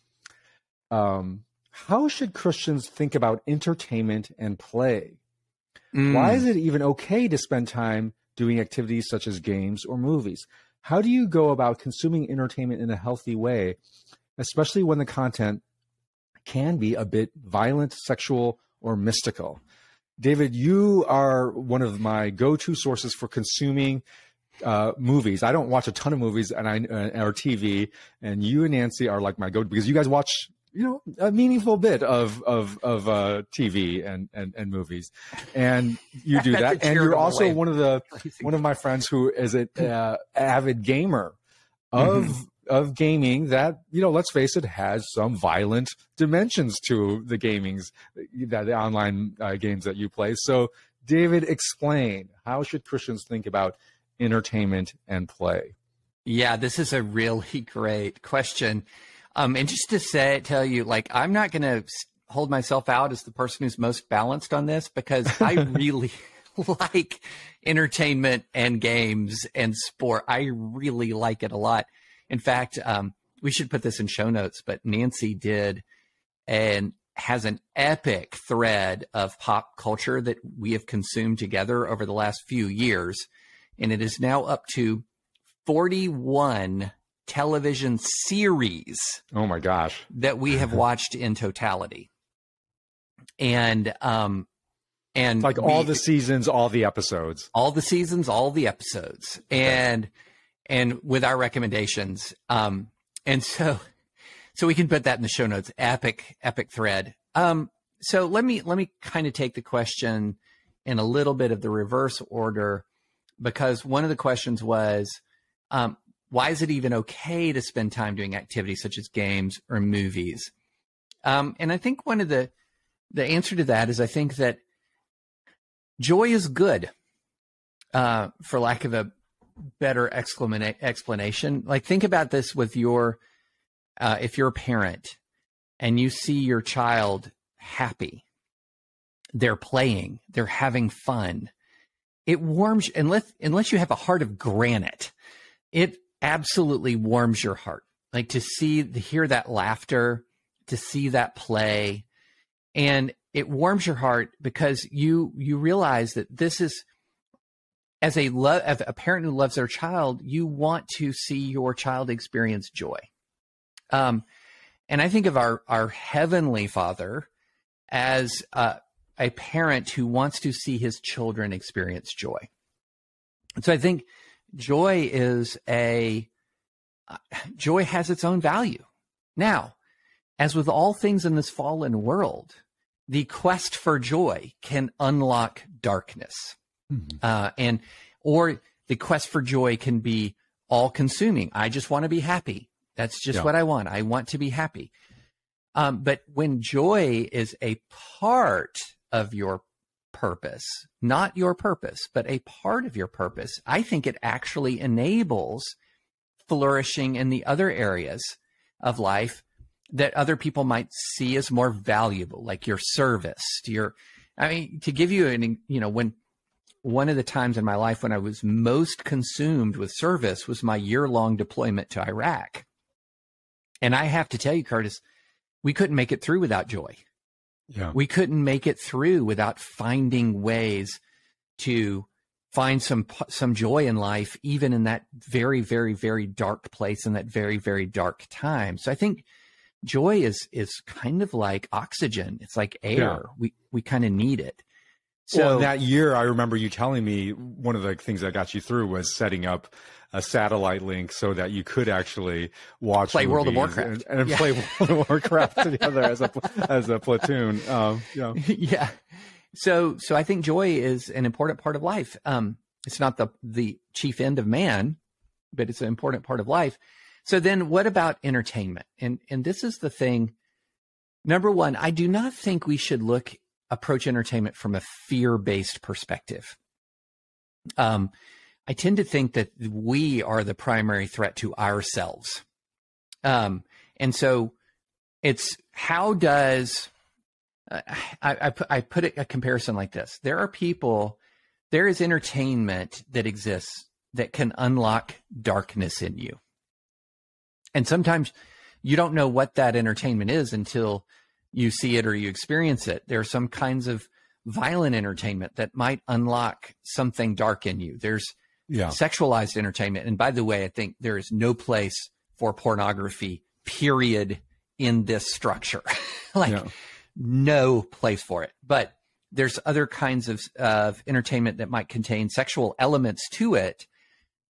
How should Christians think about entertainment and play? Why is it even okay to spend time doing activities such as games or movies? How do you go about consuming entertainment in a healthy way, especially when the content can be a bit violent, sexual, or mystical? David, you are one of my go-to sources for consuming movies. I don't watch a ton of movies or TV, and you and Nancy are like my go-to, because you guys watch a meaningful bit of TV and movies, and you do that. And you're also one of my friends who is an avid gamer of gaming that, let's face it, has some violent dimensions to the the online games that you play. So, David, explain, how should Christians think about entertainment and play? Yeah, this is a really great question. And just to tell you, I'm not going to hold myself out as the person who's most balanced on this, because I really like entertainment and games and sport. I really like it a lot. In fact, we should put this in show notes, but Nancy did and has an epic thread of pop culture that we have consumed together over the last few years. And it is now up to 41 television series. Oh my gosh. That we have watched in totality. And all the seasons, all the episodes. All the seasons, all the episodes. Okay. And with our recommendations. And so we can put that in the show notes. Epic thread. So let me kind of take the question in a little bit of the reverse order, because one of the questions was, why is it even okay to spend time doing activities such as games or movies? And I think one of the answer to that is, I think that joy is good, for lack of a better explanation. Think about this with if you're a parent and you see your child happy, they're playing, they're having fun. It warms, unless you have a heart of granite, it absolutely warms your heart. To hear that laughter, to see that play, and it warms your heart because you realize that this is, as a parent who loves their child, you want to see your child experience joy. And I think of our Heavenly Father as a parent who wants to see his children experience joy. And so I think joy has its own value. Now, as with all things in this fallen world, the quest for joy can unlock darkness. Or the quest for joy can be all-consuming. I just want to be happy. That's just what I want. I want to be happy. But when joy is a part of your purpose, not your purpose, but a part of your purpose, I think it actually enables flourishing in the other areas of life that other people might see as more valuable, like your service, to give you when one of the times in my life when I was most consumed with service was my year-long deployment to Iraq. And I have to tell you, Curtis, we couldn't make it through without joy. Yeah. We couldn't make it through without finding ways to find some joy in life, even in that very, very, very dark place, in that very, very dark time. So I think joy is kind of like oxygen. It's like air. Yeah. We kind of need it. So well, that year, I remember you telling me one of the things that got you through was setting up a satellite link so that you could actually play World of Warcraft and play World of Warcraft together as a platoon. Yeah. So I think joy is an important part of life. It's not the chief end of man, but it's an important part of life. So then what about entertainment? And this is the thing. Number one, I do not think we should approach entertainment from a fear-based perspective. I tend to think that we are the primary threat to ourselves. And so it's how does I put a comparison like this. There is entertainment that exists that can unlock darkness in you. And sometimes you don't know what that entertainment is until you see it or you experience it. There are some kinds of violent entertainment that might unlock something dark in you. There's sexualized entertainment. And by the way, I think there is no place for pornography, period, in this structure. No place for it. But there's other kinds of entertainment that might contain sexual elements to it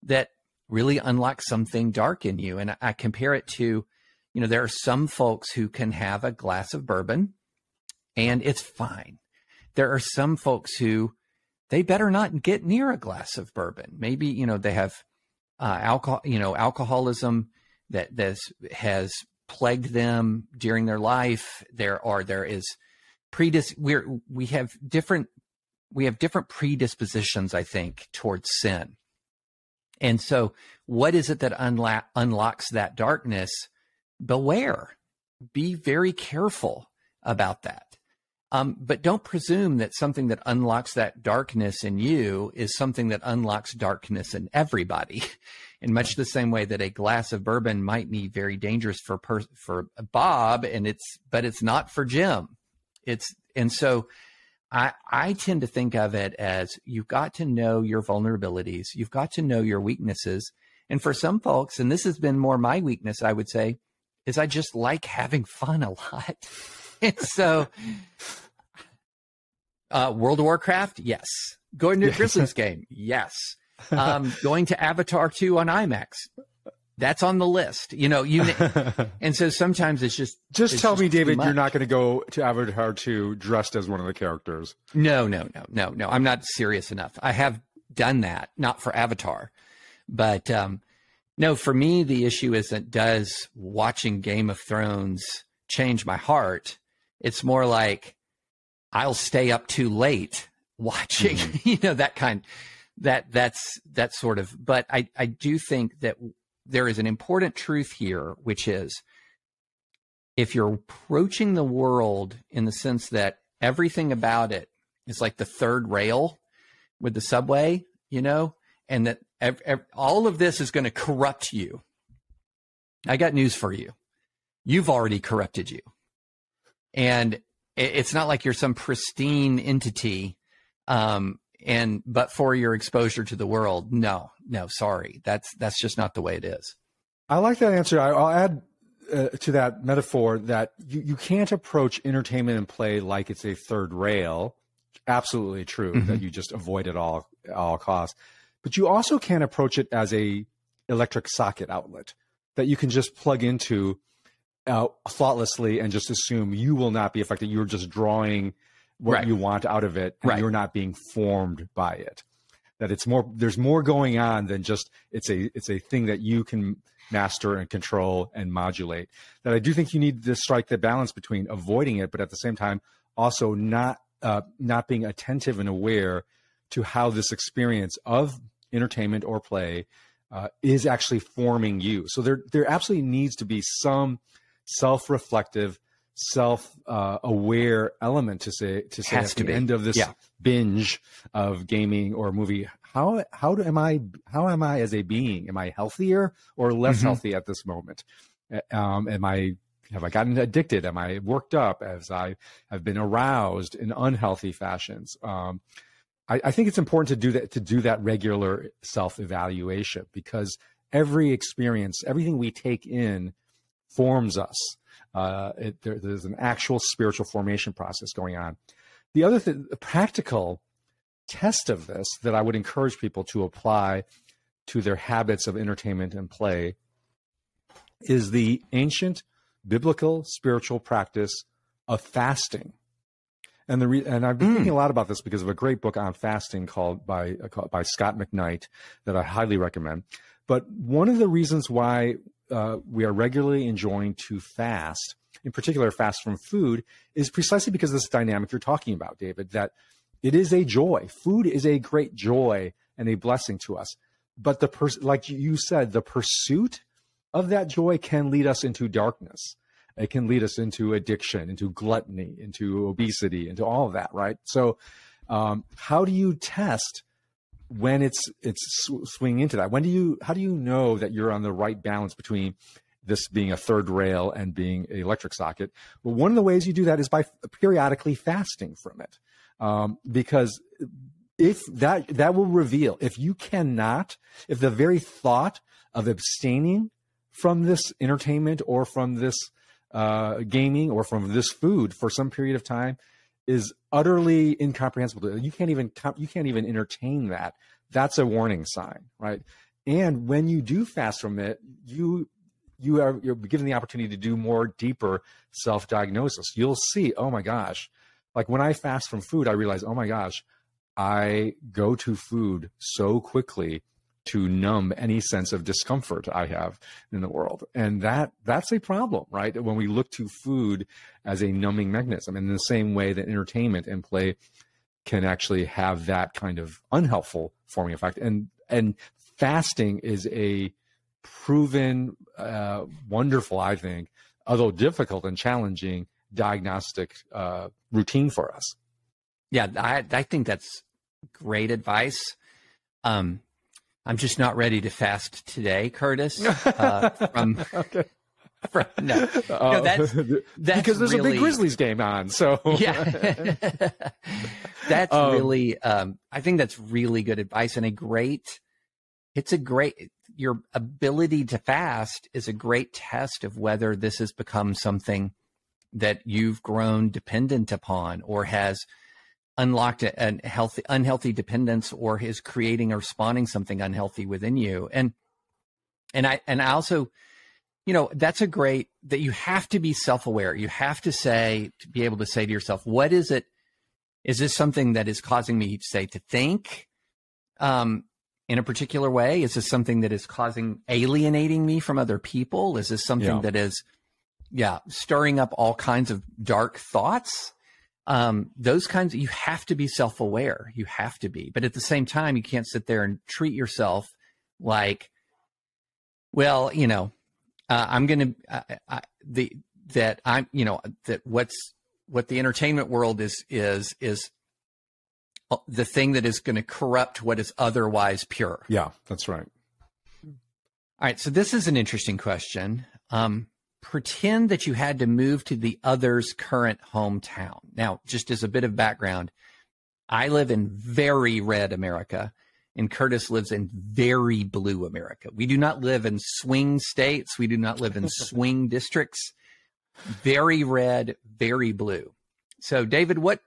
that really unlock something dark in you. And I compare it to, there are some folks who can have a glass of bourbon and it's fine. There are some folks who they better not get near a glass of bourbon. Maybe, they have alcoholism that has plagued them during their life. There is we have different predispositions, I think, towards sin. And so what is it that unlocks that darkness? Beware. Be very careful about that. But don't presume that something that unlocks that darkness in you is something that unlocks darkness in everybody. In much the same way that a glass of bourbon might be very dangerous for Bob, but it's not for Jim. And so I tend to think of it as you've got to know your vulnerabilities. You've got to know your weaknesses. And for some folks, and this has been more my weakness, I would say, is I just like having fun a lot. And so World of Warcraft, yes. Going to a Grizzlies game, yes. Going to Avatar 2 on IMAX, that's on the list. And so sometimes it's just tell me, David, you're not going to go to Avatar 2 dressed as one of the characters. No. I'm not serious enough. I have done that, not for Avatar, but no, for me, the issue isn't does watching Game of Thrones change my heart. It's more like I'll stay up too late watching, that's sort of, but I do think that there is an important truth here, which is if you're approaching the world in the sense that everything about it is like the third rail with the subway, and that all of this is going to corrupt you. I got news for you. You've already corrupted you. And it's not like you're some pristine entity, but for your exposure to the world, no, sorry. That's just not the way it is. I like that answer. I'll add to that metaphor that you can't approach entertainment and play like it's a third rail. Absolutely true, that you just avoid it all costs. But you also can't approach it as a electric socket outlet that you can just plug into thoughtlessly and just assume you will not be affected. You're just drawing what you want out of it, and you're not being formed by it. That there's more going on than just it's a thing that you can master and control and modulate. That I do think you need to strike the balance between avoiding it, but at the same time also not being attentive and aware to how this experience of entertainment or play is actually forming you. So there absolutely needs to be some self-reflective, self-aware element to say at the end of this binge of gaming or movie, how am I as a being? Am I healthier or less healthy at this moment? Have I gotten addicted? Am I worked up? As I have been aroused in unhealthy fashions? I think it's important to do that regular self-evaluation, because every experience, everything we take in, forms us. There's an actual spiritual formation process going on. The other thing, the practical test of this that I would encourage people to apply to their habits of entertainment and play is the ancient biblical spiritual practice of fasting. And I've been thinking a lot about this because of a great book on fasting called by Scott McKnight that I highly recommend. But one of the reasons why we are regularly enjoined to fast, in particular fast from food, is precisely because of this dynamic you're talking about, David, that it is a joy. Food is a great joy and a blessing to us. But like you said, the pursuit of that joy can lead us into darkness. It can lead us into addiction, into gluttony, into obesity, into all of that, right? So how do you test when it's swinging into that? How do you know that you're on the right balance between this being a third rail and being an electric socket? Well, one of the ways you do that is by periodically fasting from it. Because if that will reveal, if the very thought of abstaining from this entertainment or from this gaming or from this food for some period of time is utterly incomprehensible. You can't even entertain that. That's a warning sign, right? And when you do fast from it, you're given the opportunity to do more deeper self-diagnosis. You'll see, oh my gosh, like when I fast from food, I realize, oh my gosh, I go to food so quickly to numb any sense of discomfort I have in the world. And that's a problem, right? When we look to food as a numbing mechanism, in the same way that entertainment and play can actually have that kind of unhelpful forming effect. And fasting is a proven, wonderful, I think, although difficult and challenging, diagnostic routine for us. Yeah, I think that's great advice. I'm just not ready to fast today, Curtis. Okay. No, that's because there's really, a big Grizzlies game on. So yeah, that's really. I think that's really good advice and your ability to fast is a great test of whether this has become something that you've grown dependent upon or has unlocked an unhealthy dependence or is creating or spawning something unhealthy within you. And I also, that's a great, that you have to be self-aware. You have to be able to say to yourself, what is it? Is this something that is causing me, say, to think in a particular way? Is this something that is alienating me from other people? Is this something that is, stirring up all kinds of dark thoughts? Those kinds, you have to be self-aware. You have to be, but at the same time, you can't sit there and treat yourself like, well, I'm going to, what the entertainment world is the thing that is going to corrupt what is otherwise pure. Yeah, that's right. All right. So this is an interesting question. Pretend that you had to move to the other's current hometown. Now, just as a bit of background, I live in very red America, and Curtis lives in very blue America. We do not live in swing states. We do not live in swing districts. Very red, very blue. So, David, what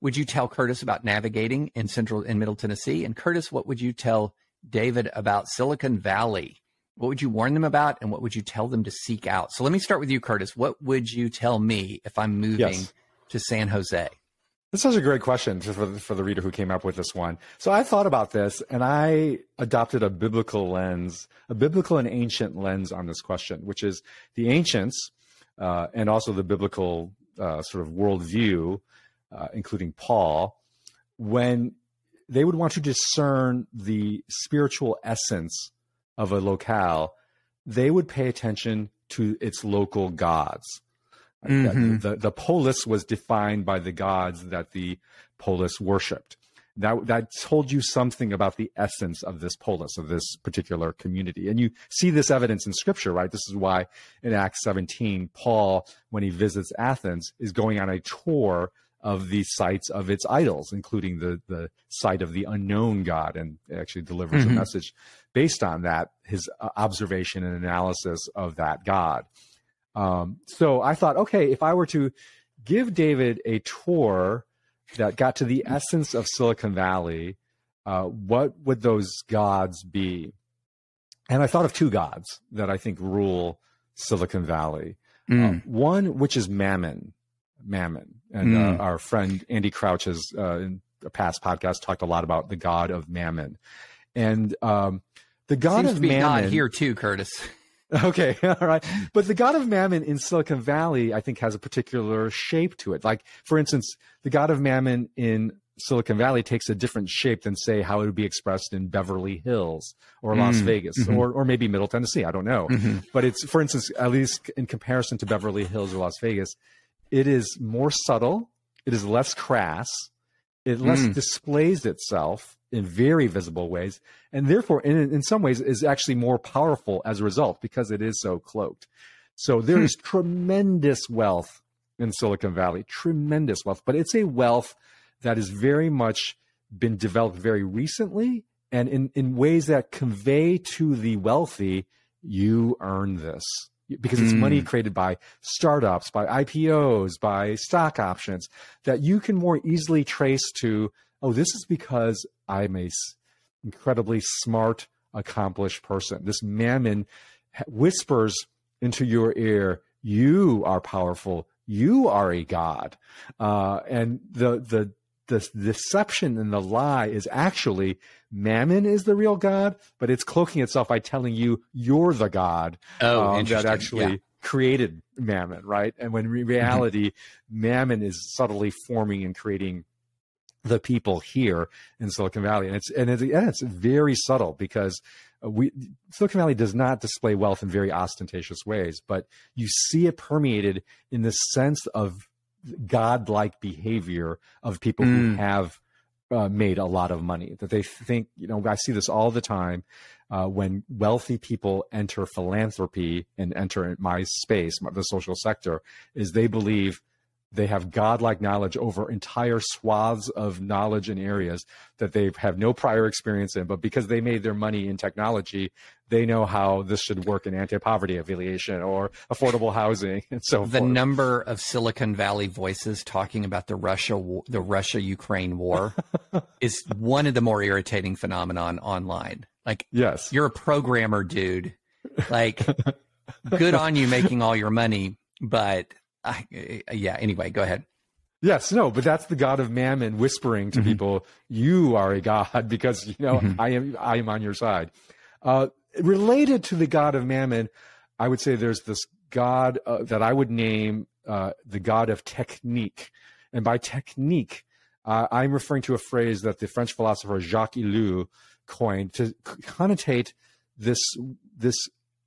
would you tell Curtis about navigating in Central and Middle Tennessee? And Curtis, what would you tell David about Silicon Valley? What would you warn them about, and what would you tell them to seek out? So let me start with you, Curtis. What would you tell me if I'm moving to San Jose? This is a great question for the reader who came up with this one. So I thought about this, and I adopted a biblical lens, a biblical and ancient lens on this question, which is the ancients and also the biblical sort of worldview, including Paul, when they would want to discern the spiritual essence of a locale, they would pay attention to its local gods. Mm-hmm. The polis was defined by the gods that the polis worshipped. that told you something about the essence of this polis, of this particular community. And you see this evidence in scripture, right? This is why in Acts 17, Paul, when he visits Athens, is going on a tour of the sites of its idols, including the site of the unknown God, and actually delivers a message based on that, his observation and analysis of that God. So I thought, okay, if I were to give David a tour that got to the essence of Silicon Valley, what would those gods be? And I thought of two gods that I think rule Silicon Valley. One, which is Mammon. And our friend Andy Crouch has, in a past podcast, talked a lot about the god of Mammon. And the god Seems of to be Mammon... God here too, Curtis. Okay, all right. But the god of Mammon in Silicon Valley, I think, has a particular shape to it. Like, for instance, the god of Mammon in Silicon Valley takes a different shape than, say, how it would be expressed in Beverly Hills or Las Vegas or maybe Middle Tennessee. I don't know. But it's, for instance, at least in comparison to Beverly Hills or Las Vegas, it is more subtle. It is less crass. It less displays itself in very visible ways, and therefore, in some ways, is actually more powerful as a result because it is so cloaked. So there is tremendous wealth in Silicon Valley, tremendous wealth, but it's a wealth that has very much been developed very recently, and in ways that convey to the wealthy, you earn this. Because it's money created by startups, by IPOs, by stock options, that you can more easily trace to, oh, this is because I'm a incredibly smart, accomplished person. This Mammon whispers into your ear, you are powerful, you are a god. And the deception and the lie is actually Mammon is the real God, but it's cloaking itself by telling you you're the God that actually created Mammon, right? And when in reality, Mammon is subtly forming and creating the people here in Silicon Valley. And it's very subtle because Silicon Valley does not display wealth in very ostentatious ways, but you see it permeated in the sense of godlike behavior of people who have made a lot of money, that they think, I see this all the time when wealthy people enter philanthropy and enter my space, the social sector, is they believe they have godlike knowledge over entire swaths of knowledge in areas that they have no prior experience in. But because they made their money in technology, they know how this should work in anti-poverty affiliation or affordable housing and so forth. The number of Silicon Valley voices talking about the Russia-Ukraine war is one of the more irritating phenomenon online. Like, yes, you're a programmer, dude. Like, good on you making all your money, but anyway, go ahead. Yes, no, but that's the god of Mammon whispering to people, you are a god because, I am on your side. Related to the god of Mammon, I would say there's this god that I would name the god of technique. And by technique, I'm referring to a phrase that the French philosopher Jacques Ellul coined to connotate this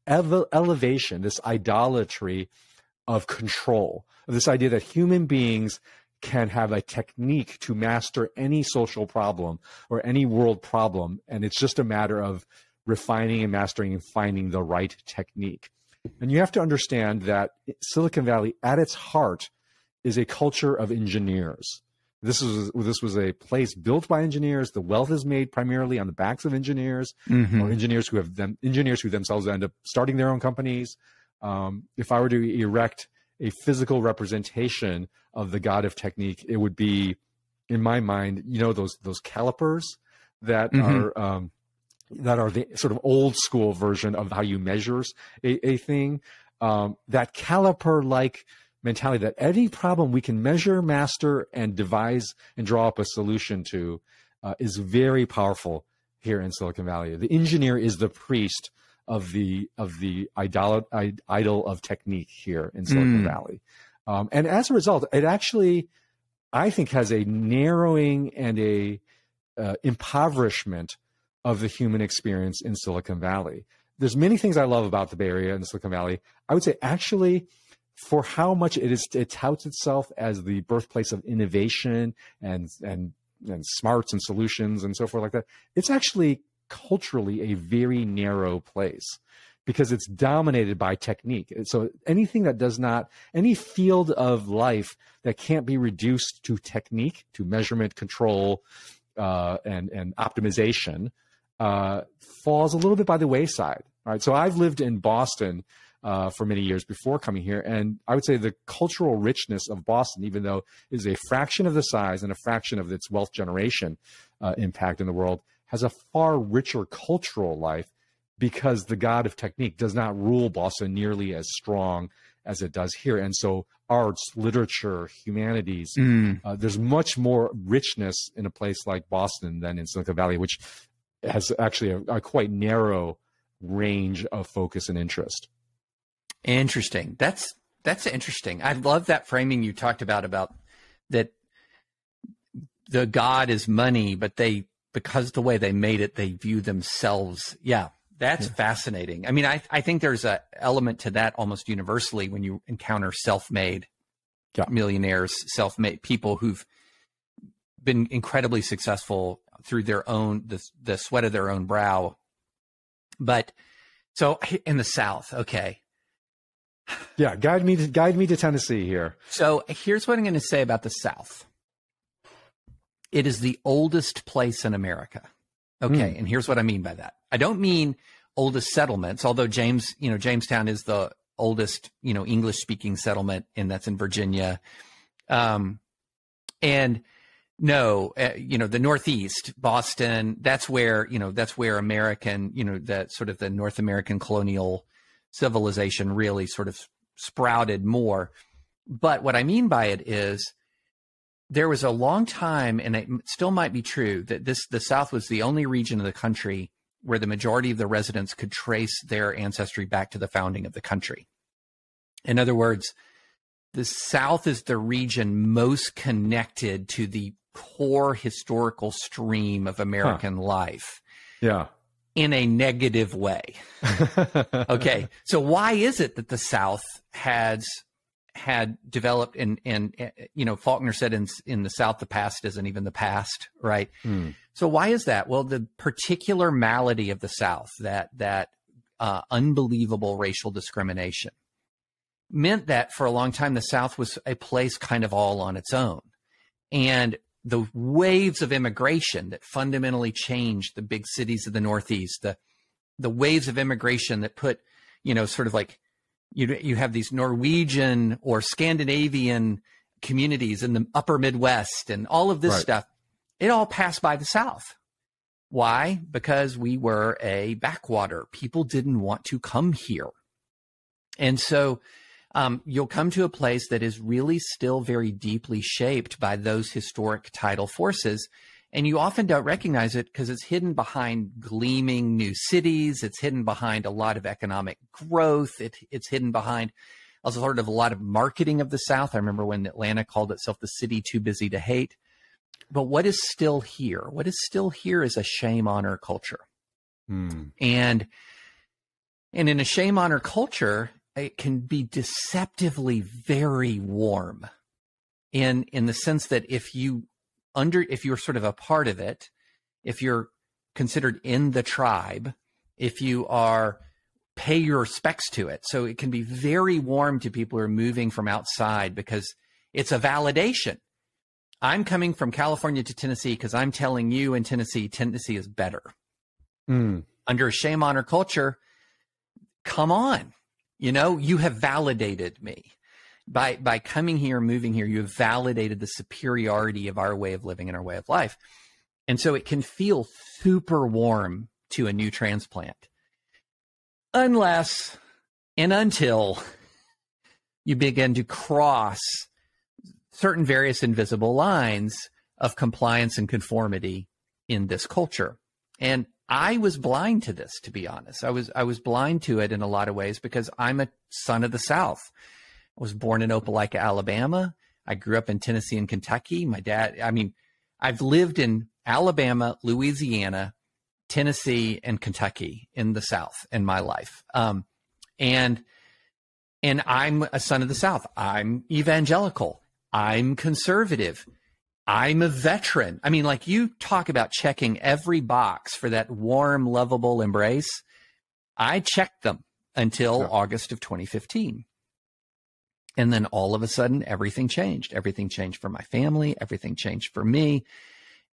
elevation, this idolatry of control, of this idea that human beings can have a technique to master any social problem or any world problem. And it's just a matter of refining and mastering and finding the right technique. And you have to understand that Silicon Valley at its heart is a culture of engineers. This was a place built by engineers. The wealth is made primarily on the backs of engineers, or engineers who themselves end up starting their own companies. If I were to erect a physical representation of the god of technique, it would be, in my mind, those calipers that are the sort of old school version of how you measure a thing. That caliper-like mentality that any problem we can measure, master, and devise and draw up a solution to is very powerful here in Silicon Valley. The engineer is the priest of the idol of technique here in Silicon Valley. And as a result, it actually, I think, has a narrowing and a impoverishment of the human experience in Silicon Valley. There's many things I love about the Bay Area and Silicon Valley. I would say actually, for how much it touts itself as the birthplace of innovation and and smarts and solutions and so forth like that. It's actually culturally a very narrow place because it's dominated by technique. So anything that does not, any field of life that can't be reduced to technique, to measurement, control, and optimization, falls a little bit by the wayside. All right. So I've lived in Boston for many years before coming here, and I would say the cultural richness of Boston, even though it is a fraction of the size and a fraction of its wealth generation impact in the world, has a far richer cultural life because the god of technique does not rule Boston nearly as strong as it does here. And so arts, literature, humanities, there's much more richness in a place like Boston than in Silicon Valley, which has actually a quite narrow range of focus and interest. Interesting. That's interesting. I love that framing you talked about that the god is money, but because the way they made it, they view themselves. Yeah, that's fascinating. I mean, I think there's an element to that almost universally when you encounter self-made millionaires, self-made people who've been incredibly successful through their own, the sweat of their own brow. But so in the South, okay. Yeah, guide me to Tennessee here. So here's what I'm going to say about the South. It is the oldest place in America. Okay, and here's what I mean by that. I don't mean oldest settlements, although Jamestown is the oldest, English-speaking settlement, and that's in Virginia. And no, the Northeast, Boston, that's where American, that sort of the North American colonial civilization really sort of sprouted more. But what I mean by it is there was a long time, and it still might be true, that the South was the only region of the country where the majority of the residents could trace their ancestry back to the founding of the country. In other words, the South is the region most connected to the core historical stream of American life. Yeah. In a negative way. Okay. So why is it that the South had developed and Faulkner said in the South, the past isn't even the past, right? So why is that? Well, the particular malady of the South, that unbelievable racial discrimination, meant that for a long time, the South was a place kind of all on its own. And the waves of immigration that fundamentally changed the big cities of the Northeast, the waves of immigration that put, sort of like, you have these Norwegian or Scandinavian communities in the upper Midwest and all of this stuff, it all passed by the South. Why? Because we were a backwater. People didn't want to come here. And so you'll come to a place that is really still very deeply shaped by those historic tidal forces. And you often don't recognize it because it's hidden behind gleaming new cities. It's hidden behind a lot of economic growth. It's hidden behind a lot of marketing of the South. I remember when Atlanta called itself the city too busy to hate. But what is still here? What is still here is a shame honor culture. And in a shame honor culture, it can be deceptively very warm in the sense that if you're sort of a part of it, if you're considered in the tribe, if you pay your respects to it. So it can be very warm to people who are moving from outside because it's a validation. I'm coming from California to Tennessee because I'm telling you in Tennessee is better. Under a shame honor culture, come on. You have validated me. By coming here, moving here, you have validated the superiority of our way of living and our way of life. And so it can feel super warm to a new transplant. Unless and until you begin to cross certain various invisible lines of compliance and conformity in this culture. And I was blind to this, to be honest. I was blind to it in a lot of ways because I'm a son of the South. I was born in Opelika, Alabama. I grew up in Tennessee and Kentucky. I've lived in Alabama, Louisiana, Tennessee, and Kentucky in the South in my life. And I'm a son of the South. I'm evangelical. I'm conservative. I'm a veteran. I mean, like, you talk about checking every box for that warm, lovable embrace. I checked them until August of 2015. And then all of a sudden, everything changed. Everything changed for my family. Everything changed for me.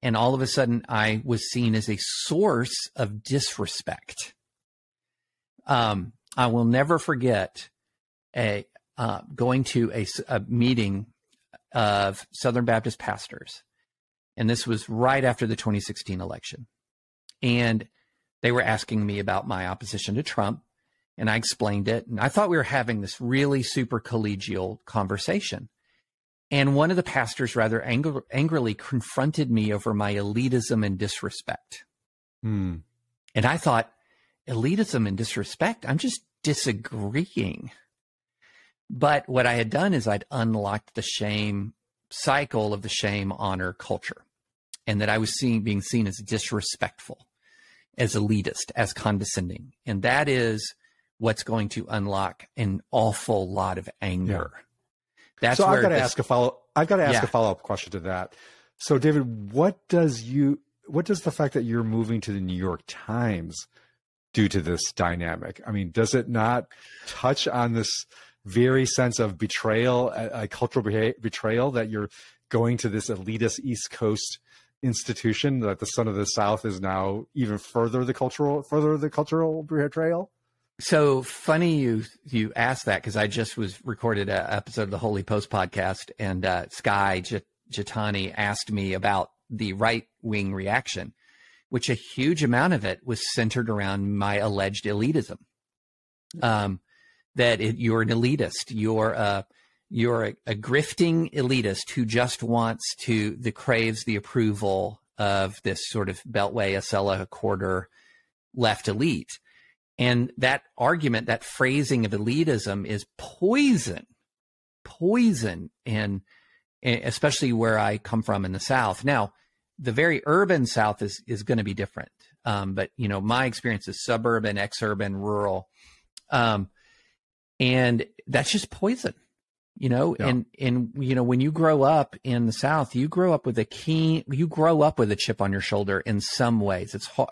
And all of a sudden, I was seen as a source of disrespect. I will never forget going to a meeting of Southern Baptist pastors. And this was right after the 2016 election. And they were asking me about my opposition to Trump. And I explained it. And I thought we were having this really super collegial conversation. And one of the pastors rather angrily confronted me over my elitism and disrespect. And I thought, elitism and disrespect? I'm just disagreeing. But what I had done is I'd unlocked the shame cycle of the shame honor culture, and that I was being seen as disrespectful, as elitist, as condescending. And that is what's going to unlock an awful lot of anger. Yeah. That's so I've got to ask a follow-up question to that. So David, what does the fact that you're moving to the New York Times do to this dynamic? I mean, does it not touch on this very sense of betrayal, a cultural betrayal, that you're going to this elitist East Coast institution, that the son of the South is now even further the cultural betrayal? So funny you asked that, because I just recorded an episode of the Holy Post podcast, and Sky Jitani asked me about the right-wing reaction, which a huge amount of it was centered around my alleged elitism. You're an elitist. You're a grifting elitist who just craves the approval of this sort of Beltway, Acela quarter left elite. And that argument, that phrasing of elitism is poison, and especially where I come from in the South. Now, the very urban South is going to be different. But, my experience is suburban, exurban, rural. And that's just poison, Yeah. And, when you grow up in the South, you grow up with a chip on your shoulder in some ways. It's hard.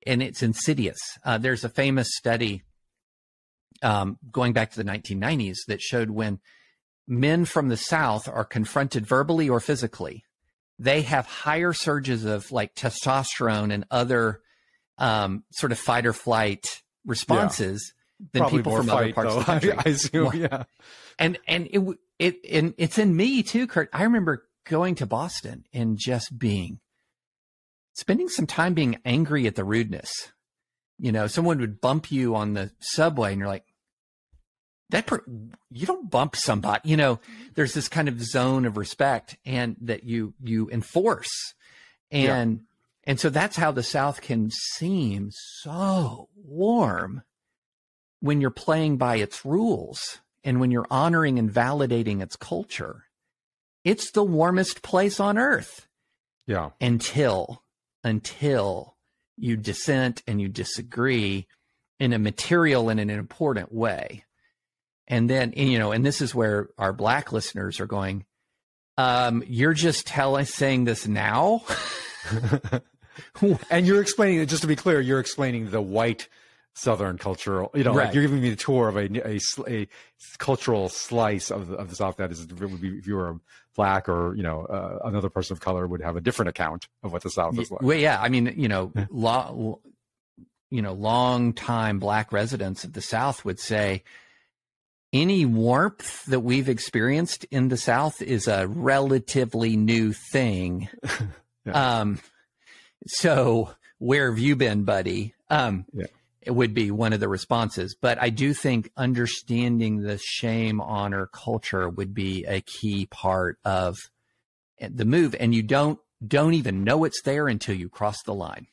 And it's insidious. There's a famous study going back to the 1990s that showed when men from the South are confronted verbally or physically, they have higher surges of like testosterone and other sort of fight or flight responses than probably people from other parts of the country. I assume, yeah. And it's in me too, Kurt. I remember going to Boston and just spending some time being angry at the rudeness. Someone would bump you on the subway and you're like, you don't bump somebody. There's this kind of zone of respect and that you enforce. And so that's how the South can seem so warm when you're playing by its rules and when you're honoring and validating its culture. It's the warmest place on earth. Yeah. Until you dissent and you disagree in a material and in an important way. And then, and this is where our Black listeners are going, you're just saying this now? And you're explaining it, just to be clear, you're explaining the white Southern cultural, right. Like you're giving me the tour of a cultural slice of the South that would be, if you were Black or, another person of color would have a different account of what the South is like. Well, yeah. I mean, long time Black residents of the South would say any warmth that we've experienced in the South is a relatively new thing. So where have you been, buddy? It would be one of the responses. But I do think understanding the shame honor culture would be a key part of the move. And you don't even know it's there until you cross the line.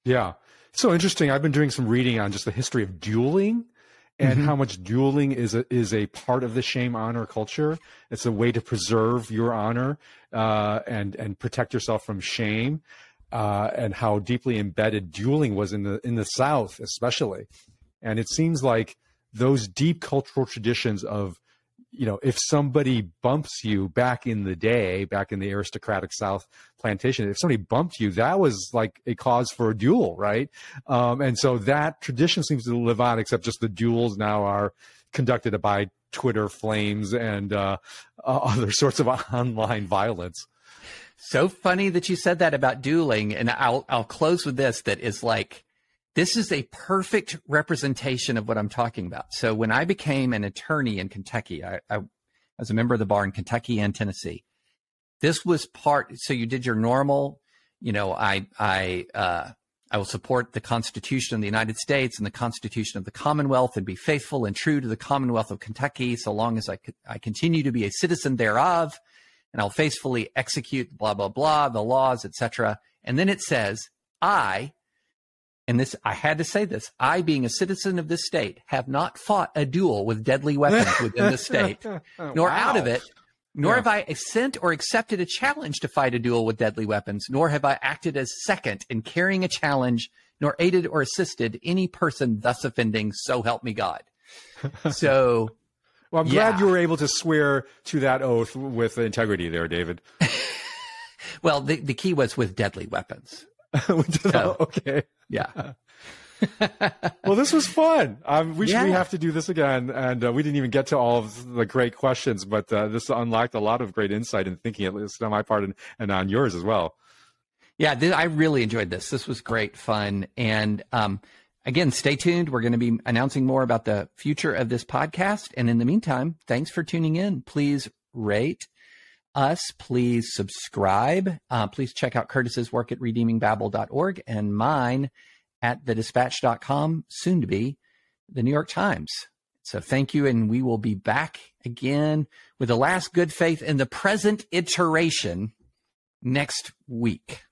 Yeah. So interesting. I've been doing some reading on just the history of dueling and how much dueling is a part of the shame honor culture. It's a way to preserve your honor and protect yourself from shame. And how deeply embedded dueling was in the South, especially. And it seems like those deep cultural traditions of, if somebody bumps you back in the day, back in the aristocratic South plantation, if somebody bumped you, that was like a cause for a duel, right? And so that tradition seems to live on, except just the duels now are conducted by Twitter flames and other sorts of online violence. So funny that you said that about dueling. And I'll close with this, that is like, this is a perfect representation of what I'm talking about. So when I became an attorney in Kentucky, I was a member of the bar in Kentucky and Tennessee. This was so you did your normal, I will support the Constitution of the United States and the Constitution of the Commonwealth and be faithful and true to the Commonwealth of Kentucky so long as I continue to be a citizen thereof, and I'll faithfully execute blah, blah, blah, the laws, etc. And then it says, I had to say this, I, being a citizen of this state, have not fought a duel with deadly weapons within the state, nor out of it, nor have I sent or accepted a challenge to fight a duel with deadly weapons, nor have I acted as second in carrying a challenge, nor aided or assisted any person thus offending, so help me God. So, well, I'm glad you were able to swear to that oath with integrity there, David. Well, the key was with deadly weapons. Okay. Yeah. Well, this was fun. We have to do this again. And we didn't even get to all of the great questions, but this unlocked a lot of great insight and thinking, at least on my part and on yours as well. Yeah, I really enjoyed this. This was great fun. And again, stay tuned. We're going to be announcing more about the future of this podcast. And in the meantime, thanks for tuning in. Please rate us. Please subscribe. Please check out Curtis's work at redeemingbabel.org and mine at thedispatch.com, soon to be the New York Times. So thank you. And we will be back again with the last good faith in the present iteration next week.